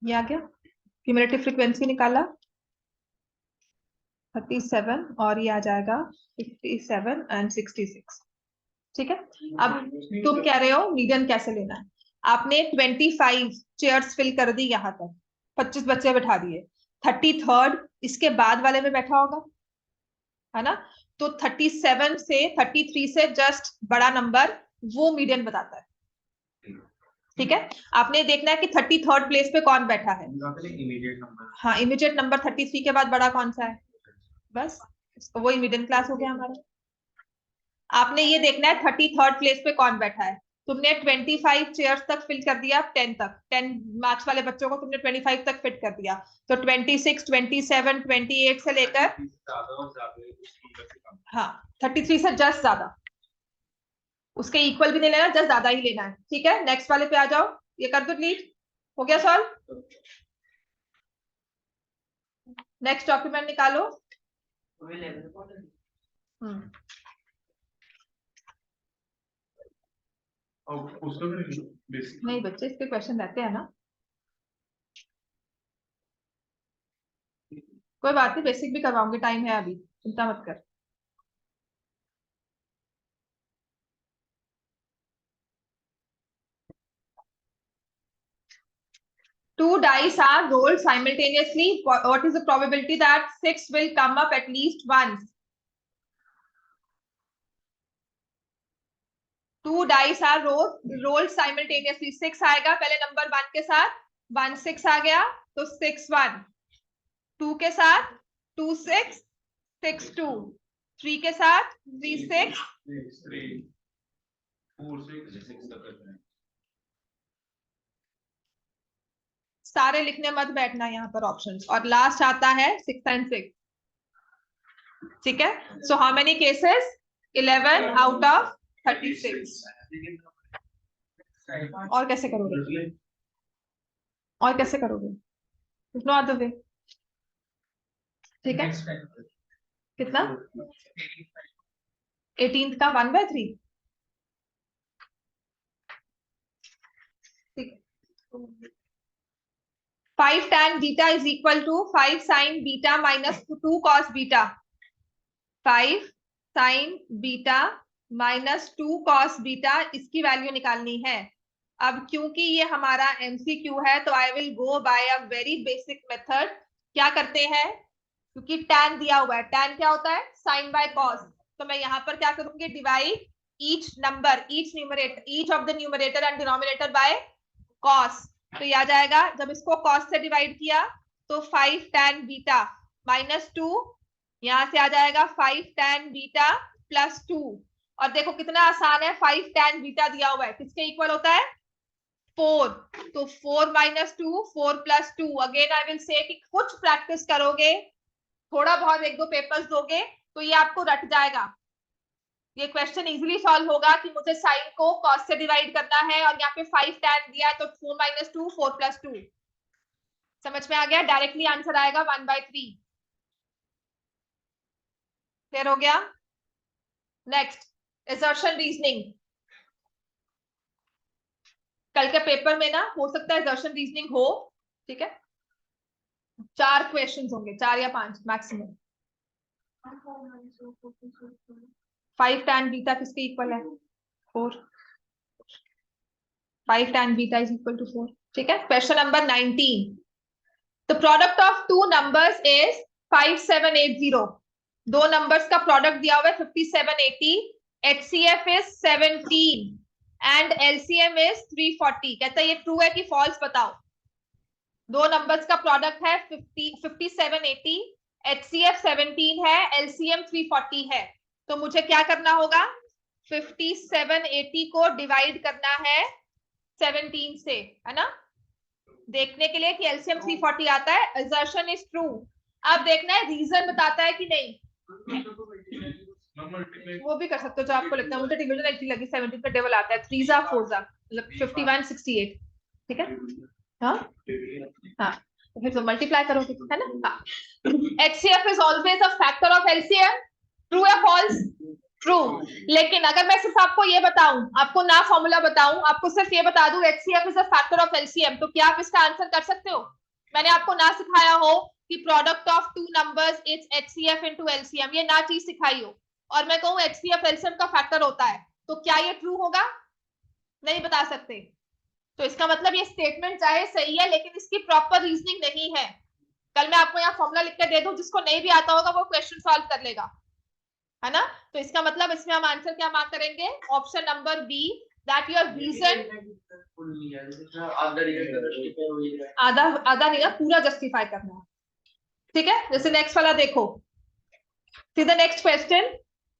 S1: ये आ गया. क्यूमुलेटिव फ्रीक्वेंसी निकाला 37 और ये आ जाएगा 57 एंड 66. ठीक है. अब तुम कह रहे हो मीडियन कैसे लेना है. आपने 25 चेयर्स फिल कर दी, यहां तक 25 बच्चे बैठा दिए. 33rd इसके बाद वाले में बैठा होगा, है ना? तो 37 से 33 से जस्ट बड़ा नंबर वो मीडियन बताता है. ठीक है. आपने देखना है कि 33rd प्लेस पे कौन बैठा है. हाँ, इमीडिएट नंबर 33 के बाद बड़ा कौन सा है, बस तो वही मीडियन क्लास हो गया हमारा. आपने ये देखना है 33rd प्लेस पे कौन बैठा है. तुमने 25 चेयर्स तक फिल कर दिया, 10 तक, 10 मार्क्स वाले बच्चों को तुमने 25 तक फिट कर दिया. तो 26, 27, 28 से लेकर, हाँ 33 से जस्ट ज्यादा, उसके इक्वल भी नहीं लेना, जस्ट ज्यादा ही लेना है. ठीक है. नेक्स्ट वाले पे आ जाओ. ये कर दो नीट. हो गया सॉल्व. नेक्स्ट डॉक्यूमेंट निकालो. नहीं बच्चे, इस पे क्वेश्चन रहते हैं ना. कोई बात नहीं, बेसिक भी करवाऊंगी, टाइम है अभी, चिंता मत कर. 2 dice are rolled simultaneously. What is the probability that 6 will come up at least once? 2 dice are rolled simultaneously. 6 आएगा पहले नंबर 1 के साथ, 1 6 आ गया तो 6 1, 2 के साथ 2 6 6 2, 3 के साथ 3 6
S2: 3 4 6 तक है।
S1: सारे लिखने मत बैठना यहाँ पर ऑप्शंस, और लास्ट आता है 6 and 6. ठीक है, so how many cases? 11 out of 36. और कैसे करोगे? और कैसे करोगे? No other way. ठीक है, कितना? 18th का 1/3. ठीक है, 5 tan beta is equal to 5 sin beta minus 2 cos beta. 5 sin beta minus 2 cos beta, इसकी वैल्यू निकालनी है. अब क्योंकि ये हमारा MCQ है तो I will go by a very basic method. क्या करते हैं, क्योंकि tan दिया हुआ है, tan क्या होता है? sin by cos. तो मैं यहाँ पर क्या करूंगी? Divide each number, each of the numerator and denominator by cos. तो ये आ जाएगा, जब इसको cos से डिवाइड किया तो 5 tan बीटा माइनस 2, यहां से आ जाएगा 5 tan बीटा प्लस 2. और देखो कितना आसान है, 5 tan बीटा दिया हुआ है, किसके इक्वल होता है? 4. तो 4 minus 2 4 plus 2. Again I will से कि कुछ प्रैक्टिस करोगे, थोड़ा बहुत 1-2 पेपर्स दोगे तो ये आपको रट जाएगा. ये क्वेश्चन इजीली सॉल्व होगा कि मुझे साइन को कॉस से डिवाइड करना है और यहाँ पे 5 tan दिया है तो 4 माइनस 2 4 प्लस 2. समझ में आ गया? डायरेक्टली आंसर आएगा 1/3. क्लियर हो गया? Next, assertion reasoning. कल के पेपर में ना हो सकता है असर्शन रीजनिंग हो. ठीक है, 4 क्वेश्चंस होंगे, 4 या 5 मैक्सिमम. 5 tan बीटा किसके इक्वल है? 4. 5 tan beta is equal to 4. ठीक है, question number 19. The product of 2 numbers is 5780. 2 numbers का प्रोडक्ट दिया हुआ है 5780. HCF is 17 and LCM is 340. कहता है ये ट्रू है कि फॉल्स? बताओ. 2 नंबर्स का प्रोडक्ट है 5780, HCF 17 है, LCM 340 है. तो मुझे क्या करना होगा? 5780 को डिवाइड करना है 17 से, है ना, देखने के लिए कि LCM 340 आता है. Assertion is true. अब देखना है रीजन बताता है कि नहीं. वो भी कर सकते हो जो आपको लगता है. मुझे डिवीजन एक्चुअली लगी 17 का डबल आता है, 3 जा 4 जा मतलब 51 68. ठीक है, हाँ हाँ, तो फिर तो मल्टीप्लाई करोगे, है ना. हाँ, HCF is always a factor of LCM. True या फॉल्स? ट्रू. लेकिन अगर मैं सिर्फ आपको ये बताऊं, आपको ना फॉर्मूला बताऊं, आपको सिर्फ ये बता दूं HCF is a factor of LCM, तो क्या आप इसका आंसर कर सकते हो? मैंने आपको ना सिखाया हो कि product of 2 numbers is HCF into LCM, ये ना चीज सिखाई हो, और मैं कहूं HCF LCM का फैक्टर होता है, तो क्या ये ट्रू होगा? नहीं बता सकते. तो इसका मतलब ये स्टेटमेंट चाहे सही है लेकिन इसकी प्रॉपर रीजनिंग नहीं है. कल मैं आपको यहाँ फॉर्मूला लिख के दे दूं, जिसको नहीं भी आता होगा वो क्वेश्चन सॉल्व कर लेगा, है ना. तो इसका मतलब इसमें हम आंसर क्या मार्क करेंगे? Option number B, that your reason आधा नहीं, पूरा जस्टिफाई करना है. ठीक है, जैसे नेक्स्ट वाला देखो. See the next question.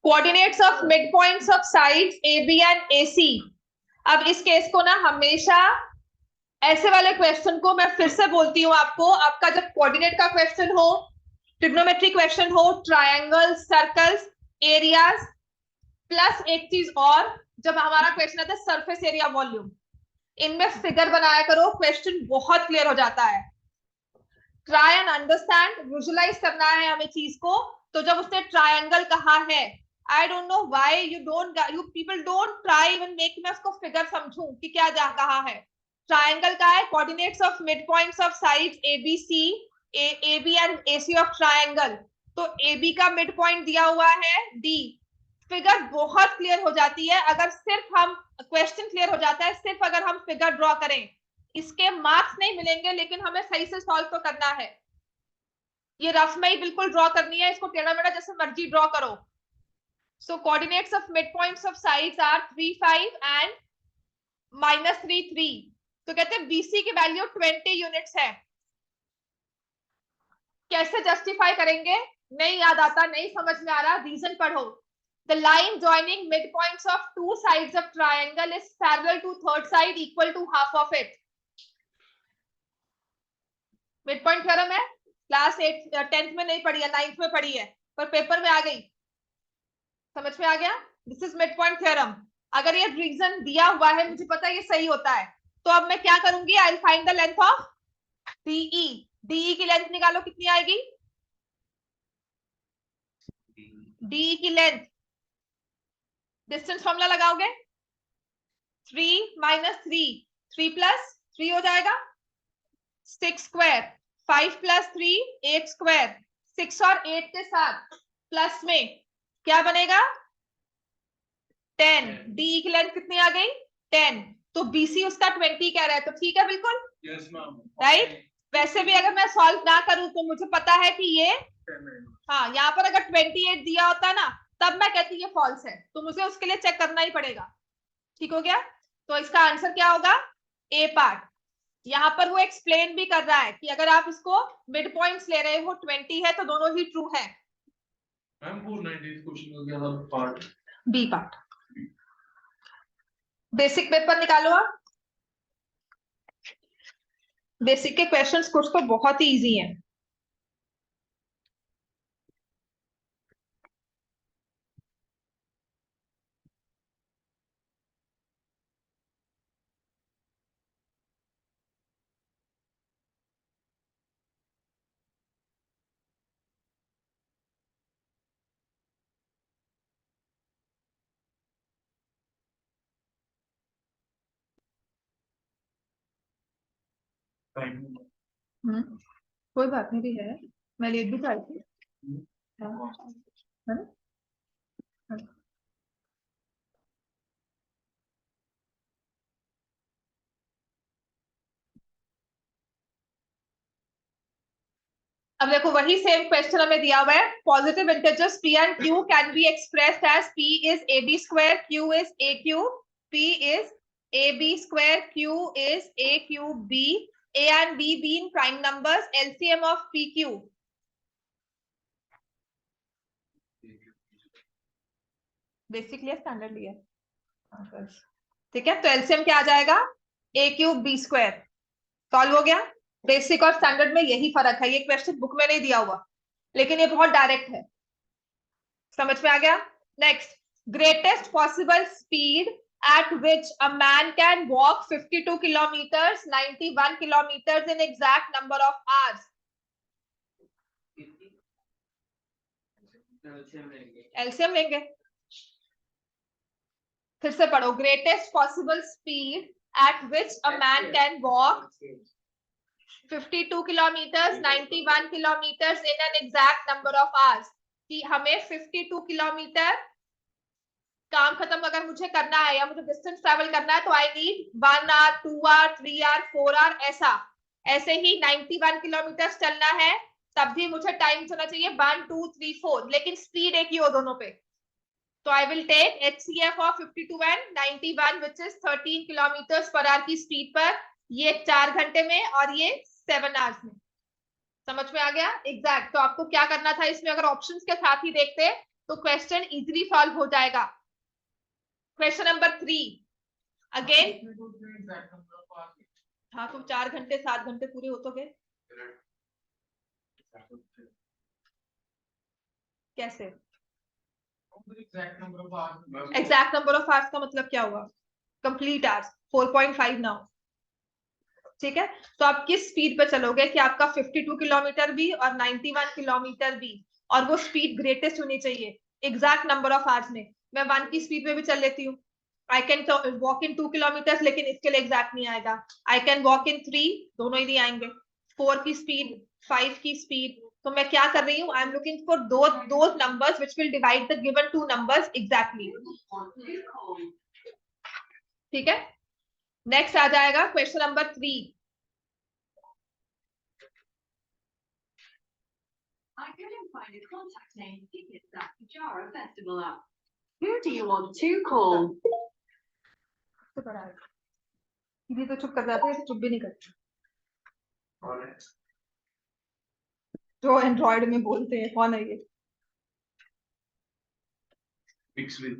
S1: Coordinates of mid points of sides AB and AC. अब इस केस को ना हमेशा ऐसे वाले क्वेश्चन को मैं फिर से बोलती हूँ आपको, आपका जब कोऑर्डिनेट का क्वेश्चन हो, ट्रिग्नोमेट्री क्वेश्चन हो, ट्रायंगल, सर्कल्स, एरियाज, प्लस एक चीज और, जब हमारा क्वेश्चन आता है सरफेस एरिया वॉल्यूम, इनमें फिगर बनाया करो, क्वेश्चन बहुत क्लियर हो जाता है. ट्राई एंड अंडरस्टैंड, विजुलाइज करना है हमें चीज को. तो जब उसने ट्रायंगल कहा है, I don't know why you people don't try even make मैं उसको फिगर समझूं कि क्या कहा है. ट्रायंगल का है coordinates of mid points of sides ABC, AB and AC of triangle. तो AB का मिड पॉइंट दिया हुआ है D. फिगर बहुत क्लियर हो जाती है अगर सिर्फ हम, क्वेश्चन क्लियर हो जाता है सिर्फ अगर हम फिगर ड्रॉ करें. इसके मार्क्स नहीं मिलेंगे, लेकिन हमें सही से सॉल्व तो करना है। ये रफ में ही बिल्कुल ड्रॉ करनी है, इसको टेढ़ा मेढ़ा जैसे मर्जी ड्रॉ करो। So coordinates of mid points of sides are 3, 5 and -3, 3। तो कहते हैं बीसी की वैल्यू 20 यूनिट्स है। कैसे जस्टिफाई करेंगे? नहीं याद आता, नहीं समझ में आ रहा, रीजन पढ़ो। The line joining midpoints of two sides of triangle is parallel to third side equal to half of it. Midpoint theorem है, क्लास 8 10th में नहीं पढ़ी है, 9th में पढ़ी है, पर पेपर में आ गई। समझ में आ गया? This is mid point theorem. अगर ये रीजन दिया हुआ है, मुझे पता है ये सही होता है, तो अब मैं क्या करूंगी? I will find the length of DE. DE की लेंथ निकालो, कितनी आएगी? डीई की लेंथ, डिस्टेंस फॉर्मूला लगाओगे, 3 - 3, 3 + 3 हो जाएगा 6 स्क्वायर, 5 + 3 8 स्क्वायर, 6 और 8 के साथ प्लस में क्या बनेगा? 10। डी की लेंथ कितनी आ गई? 10। तो बीसी उसका 20 कह रहा है, तो ठीक है बिल्कुल।
S2: Yes ma'am.
S1: राइट। वैसे भी अगर मैं सॉल्व ना करूं तो मुझे पता है कि ये, हाँ, यहाँ पर अगर 28 दिया होता ना, तब मैं कहती ये फॉल्स है, तो मुझे उसके लिए चेक करना ही पड़ेगा। ठीक हो गया? तो इसका आंसर क्या होगा? ए पार्ट। यहाँ पर वो एक्सप्लेन भी कर रहा है कि अगर आप इसको मिड पॉइंट्स ले रहे हो, 20 है, तो दोनों ही ट्रू है।
S2: मैम वो 90 क्वेश्चन हो गया था part
S1: B part. Basic paper निकालो आप। बेसिक के क्वेश्चंस कुछ तो बहुत ही इजी हैं। कोई बात नहीं भी है, मैं लेट भी आई थी। है ना? अब देखो वही सेम क्वेश्चन हमें दिया हुआ है। Positive integers p and q can be expressed as p is ab स्क्वायर, q is aq, p is ab स्क्वायर, q is aqb, a and b being prime numbers, LCM of pq। Basic लिया, standard लिया? ठीक है, तो LCM क्या आ जाएगा? a³ b²। Solve हो गया। बेसिक और स्टैंडर्ड में यही फर्क है, ये क्वेश्चन बुक में नहीं दिया हुआ, लेकिन ये बहुत डायरेक्ट है। समझ में आ गया? Next, greatest possible speed at which a man can walk 52 kilometers 91 kilometers in exact number of hours। LCM लेंगे। फिर से पढ़ो। Greatest possible speed at which a man can walk 52 kilometers 91 kilometers in an exact number of hours। कि हमें 52 kilometre काम खत्म अगर मुझे करना है, या मुझे डिस्टेंस ट्रैवल करना है, तो I need 1 hour 2 hour 3 hour 4 hour. ऐसे ही 91 किलोमीटर चलना है, तब भी मुझे टाइम चलना चाहिए 1 2 3 4, लेकिन स्पीड एक ही हो दोनों पे। तो I will take HCF of 52 and 91 which is 13 kilometre per hour की स्पीड पर। ये 4 घंटे में और ये 7 आवर्स में। समझ में आ गया? एग्जैक्ट। तो आपको क्या करना था इसमें, अगर ऑप्शंस के साथ ही देखते तो क्वेश्चन इजीली सॉल्व हो जाएगा। Question number 3 again. हाँ, तो 4 घंटे 7 घंटे पूरे हो तो गए। कैसे एग्जैक्ट नंबर ऑफ आवर्स का मतलब क्या हुआ? Complete hours 4.5 now. ठीक है, तो आप किस स्पीड पे चलोगे कि आपका 52 किलोमीटर भी और 91 किलोमीटर भी, और वो स्पीड ग्रेटेस्ट होनी चाहिए एग्जैक्ट नंबर ऑफ आवर्स में। मैं 1 की स्पीड में भी चल लेती हूँ। I can walk in 2 kilometre, लेकिन इसके लिए एग्जैक्ट नहीं आएगा। आई कैन वॉक इन 3, दोनों ही नहीं आएंगे। 4 की स्पीड, 5 की स्पीड। तो मैं क्या कर रही हूँ? I am looking for those numbers which will divide the given 2 numbers exactly. ठीक है, नेक्स्ट आ जाएगा question number 3.
S3: I couldn't find a contact name to get that Pajara festival up. Who do you want to call?
S1: ये तो चुप कर जाते हैं, चुप भी नहीं करते जो एंड्रॉइड में बोलते हैं. कौन है ये? बिक्सबी.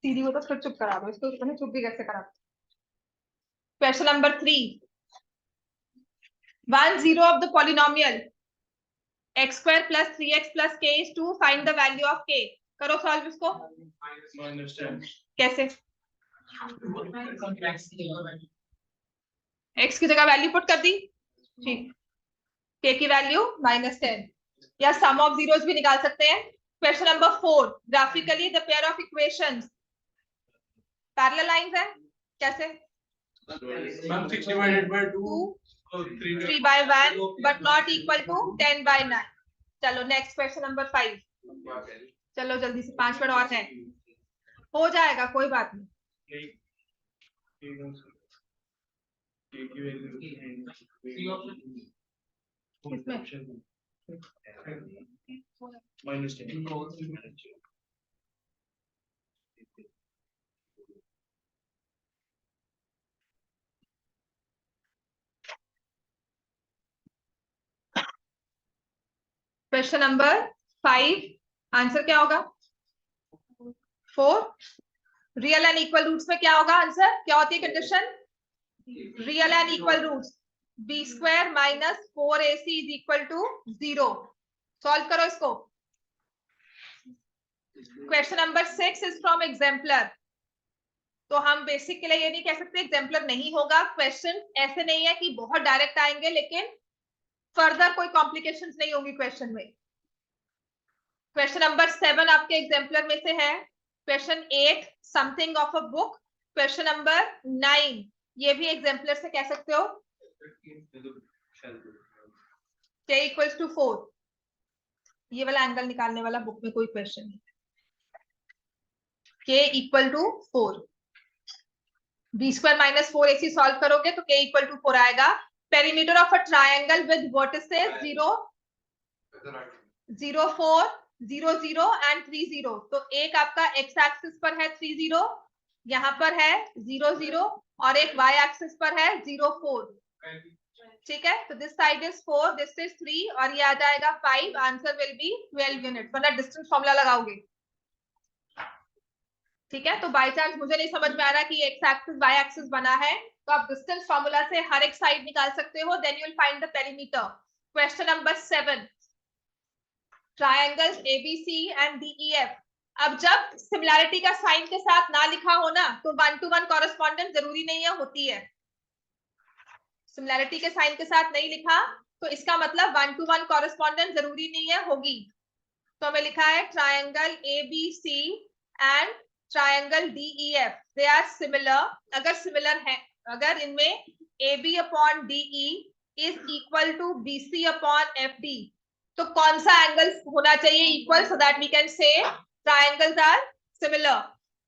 S1: सीधी वो तो फिर चुप करा दो इसको. उसने चुप भी कैसे करा? Question number 3. 1 0 of the polynomial x square plus 3x plus k is 2. Find the value of k. करो सॉल्व इसको. कैसे? x की जगह वैल्यू पुट कर दी. ठीक. k की वैल्यू -10 या सम ऑफ जीरोस भी निकाल सकते हैं. Question number 4. Graphically the pair of equations parallel lines है. कैसे?
S2: 6 divided by 2
S1: 3 by 1 but not equal to 10 by 9. चलो नेक्स्ट क्वेश्चन नंबर 5. चलो जल्दी से 5 मिनट और है. हो जाएगा कोई बात नहीं. क्वेश्चन नंबर 5 आंसर क्या होगा? 4. रियल एंड इक्वल रूट्स में क्या होगा आंसर? क्या होती है condition? Real and equal roots. B square minus 4ac is equal to 0. Solve करो इसको. Question number 6 is from exemplar. तो हम बेसिक के लिए ये नहीं कह सकते एग्जाम्पलर नहीं होगा. क्वेश्चन ऐसे नहीं है कि बहुत डायरेक्ट आएंगे, लेकिन फर्दर कोई कॉम्प्लिकेशंस नहीं होंगी क्वेश्चन में. क्वेश्चन नंबर 7 आपके एग्जाम्पलर में से है. Question 8 something of a book. Question number 9 ये भी एग्जाम्पलर से कह सकते हो. k equals to 4. ये वाला एंगल निकालने वाला बुक में कोई क्वेश्चन नहीं. k equal to 4. B square minus 4ac solve करोगे तो k इक्वल टू 4 आएगा. Perimeter of a triangle with vertices 0 0 4 0 0 and 3 0. तो एक आपका x एक्सिस पर है 3 0, यहाँ पर है 0 0 और एक y एक्सिस पर है 0 4. ठीक है. तो this side is 4, this is 3 और ये आ जाएगा 5. Answer will B 12 unit. वरना डिस्टेंस फॉर्मूला लगाओगे. ठीक है. तो बाय चांस मुझे नहीं समझ में आ रहा कि x एक्सिस y एक्सिस बना है, तो आप डिस्टेंस फॉर्मूला से हर एक साइड निकाल सकते हो. Then you will find the perimeter. Question number 7. Triangles ABC and DEF. अब जब सिमिलैरिटी का साइन के साथ ना लिखा हो ना, तो 1-to-1 कॉरेस्पॉन्डेंस जरूरी नहीं है, होती है. सिमिलैरिटी के साइन के साथ नहीं लिखा तो इसका मतलब 1-to-1 कॉरेस्पॉन्डेंस जरूरी नहीं है, होगी. तो हमें लिखा है triangle ABC and triangle DEF they are similar. अगर सिमिलर है, अगर इनमें AB upon DE is equal to BC upon FD, तो कौन सा एंगल होना चाहिए equal, so that we can say triangles are similar.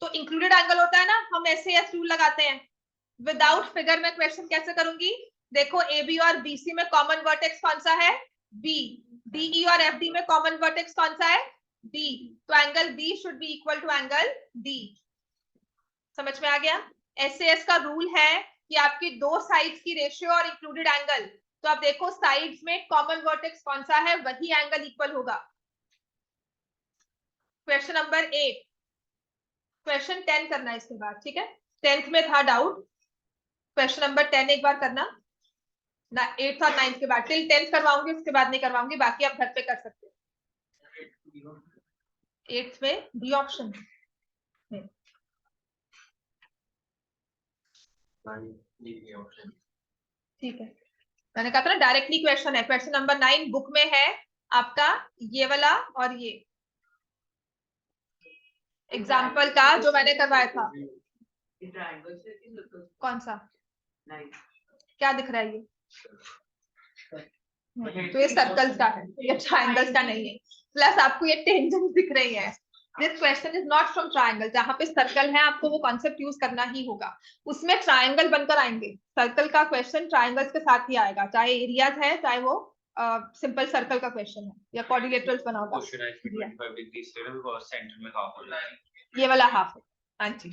S1: तो इंक्लूडेड एंगल होता है ना, हम ऐसे रूल लगाते हैं. विदाउट फिगर में क्वेश्चन कैसे करूंगी? देखो AB और BC में कॉमन वर्टेक्स कौन सा है? B. DE और FD में कॉमन वर्टेक्स कौन सा है? D. तो angle B should be equal to angle D. समझ में आ गया? SAS का रूल है कि आपकी दो साइड्स की रेशियो और इंक्लूडेड एंगल. तो आप देखो साइड्स में कॉमन वर्टेक्स कौन सा है, वही एंगल इक्वल होगा. Question number 8. क्वेश्चन 10 करना है इसके बाद. ठीक है. 10th में था डाउट. क्वेश्चन नंबर 10 एक बार करना ना. 8th और 9th के बाद. टिल 10th करवाऊंगी, उसके बाद नहीं करवाऊंगी. बाकी आप घर पे कर सकते हो. 8th में डी ऑप्शन. ठीक है. मैंने कहा था ना डायरेक्टली क्वेश्चन है. क्वेश्चन नंबर 9 बुक में है आपका, ये वाला और ये एग्जाम्पल का जो मैंने करवाया था. कौन सा? क्या दिख रहा है ये? तो ये सर्कल्स का है, ये ट्रायंगल्स का नहीं है. प्लस आपको ये टेंजेंट दिख रही है. This question is not from triangle. जहां पे सर्कल है आपको वो कॉन्सेप्ट यूज करना ही होगा, उसमें ट्राइंगल बनकर आएंगे। सर्कल का क्वेश्चन ट्राइंगल्स के साथ ही आएगा, चाहे एरियाज है चाहे वो सिंपल सर्कल का क्वेश्चन है या क्वाड्रिलेटरल्स बना होगा।
S4: क्वेश्चन है इसमें 25 डिग्री से और सेंटर में हाफ हो जाए,
S1: ये वाला हाफ है। हाँ जी।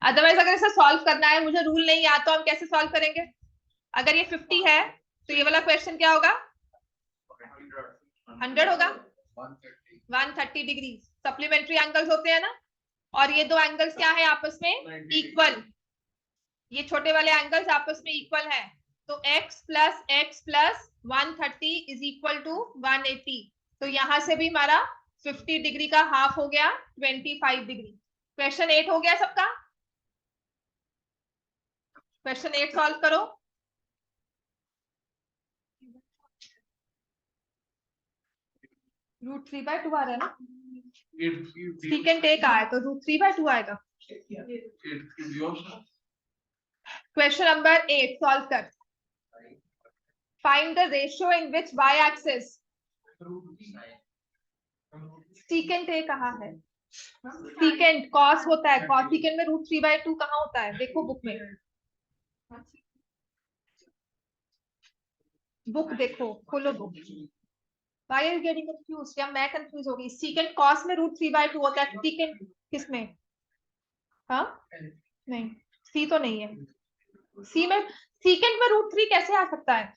S1: अदरवाइज अगर इसे सॉल्व करना है, मुझे रूल नहीं आता तो हम कैसे सॉल्व करेंगे? अगर ये 50 है तो ये वाला क्वेश्चन क्या होगा? 100 होगा। 130 डिग्री सप्लीमेंट्री एंगल्स होते हैं ना, और ये दो एंगल्स क्या है आपस में? इक्वल। ये छोटे वाले एंगल्स आपस में इक्वल है, तो x plus 130 is equal to 180। तो यहां से भी हमारा 50 डिग्री का हाफ हो गया 25 डिग्री। क्वेश्चन 8 हो गया सबका। क्वेश्चन 8 सॉल्व करो। √3/2 आ रहा है ना, सेकंड एक आया तो √3/2 आएगा। क्वेश्चन नंबर 8 सॉल्व कर। Find the ratio in which y axis, second ए कहाँ है? सेकंड कॉस होता है, कॉस सेकंड में √3/2 कहाँ होता है? देखो बुक में, बुक देखो, खोलो book. Why are you getting confused? या मैं कंफ्यूज हो गई? सेकंड कॉस में √3/2 होता है, सेकंड किसमें? हाँ नहीं, सी तो नहीं है। सी में, सेकंड में √3 कैसे आ सकता है?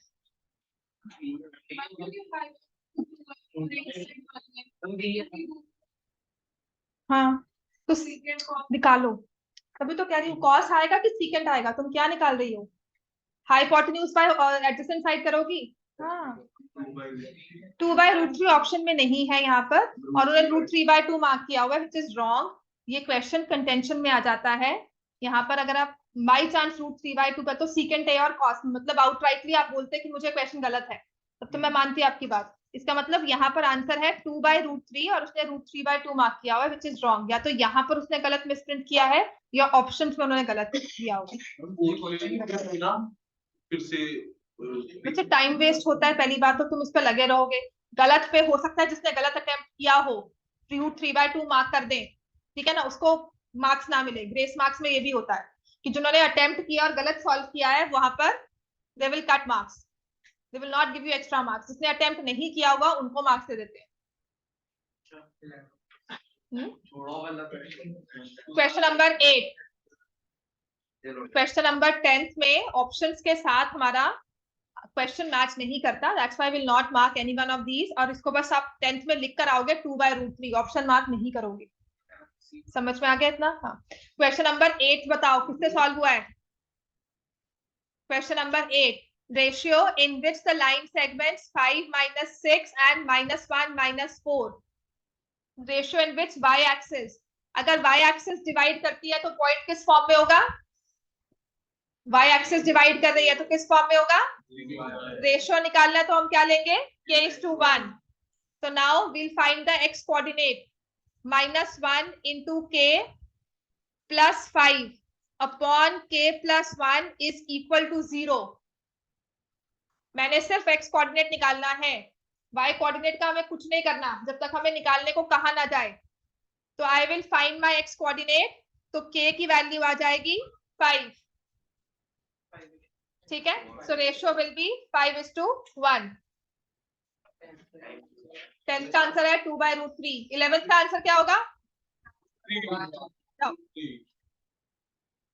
S1: हाँ तो निकालो, तभी तो कह रही हूँ कॉस आएगा कि सेकंड आएगा। तुम क्या निकाल रही हो? हाइपोटेन्यूज बाय एडजेसेंट साइड करोगी? हाँ, 2/√3 ऑप्शन में नहीं है यहाँ पर, और उन्होंने √3/2 मार्क किया हुआ है, विच इज रॉन्ग। ये क्वेश्चन कंटेंशन में आ जाता है। यहाँ पर अगर आप बाई चांस √3/2 कर तो सेकंड ए और कॉस, मतलब आउटराइटली आप बोलते कि मुझे क्वेश्चन गलत है, तब तो मैं मानती आपकी बात। इसका मतलब यहाँ पर आंसर है 2/√3 और उसने √3/2 मार्क किया हुआ है, विच इज रॉन्ग। या तो यहाँ पर उसने गलत मिसप्रिंट किया है या ऑप्शन में उन्होंने गलत दिया होगा।
S2: फिर से
S1: बच्चे टाइम वेस्ट होता है, पहली बात तो तुम इस पे लगे रहोगे। गलत पे हो सकता है जिसने गलत अटेम्प्ट किया हो √3/2 मार्क कर दे, ठीक है ना, उसको मार्क्स ना मिले। ग्रेस मार्क्स में ये भी होता है कि जिन्होंने अटेम्प्ट किया और गलत सॉल्व किया है वहां पर they will cut marks, they will not give you extra marks. जिसने अटेम्प्ट नहीं किया होगा उनको मार्क्स दे देते हैं। क्वेश्चन नंबर 8, क्वेश्चन नंबर 10 में ऑप्शंस के साथ हमारा क्वेश्चन मैच नहीं करता, that's why will not mark any one of these. और इसको बस आप 10th में लिख कर आओगे 2/√3, ऑप्शन मार्क नहीं करोगे। समझ में आ गया इतना? हाँ। क्वेश्चन नंबर 8 बताओ किससे सॉल्व हुआ है? Question number 8, ratio in which the line segments 5 - 6 and -1 - 4, ratio in which y axis, अगर y एक्सिस डिवाइड करती है तो पॉइंट किस फॉर्म में होगा? y एक्सिस डिवाइड कर रही है तो किस फॉर्म में होगा? रेशियो निकालना है तो हम क्या लेंगे? k:1। तो now we'll find the x coordinate. -1 into k plus 5 upon k plus 1 is equal to 0। मैंने सिर्फ x कोऑर्डिनेट निकालना है, y कोऑर्डिनेट का हमें कुछ नहीं करना जब तक हमें निकालने को कहा ना जाए। तो I will find my x coordinate, तो k की वैल्यू आ जाएगी 5, ठीक है। So ratio will be 5:1। 10th का आंसर है 2/√3। 11th का आंसर क्या होगा?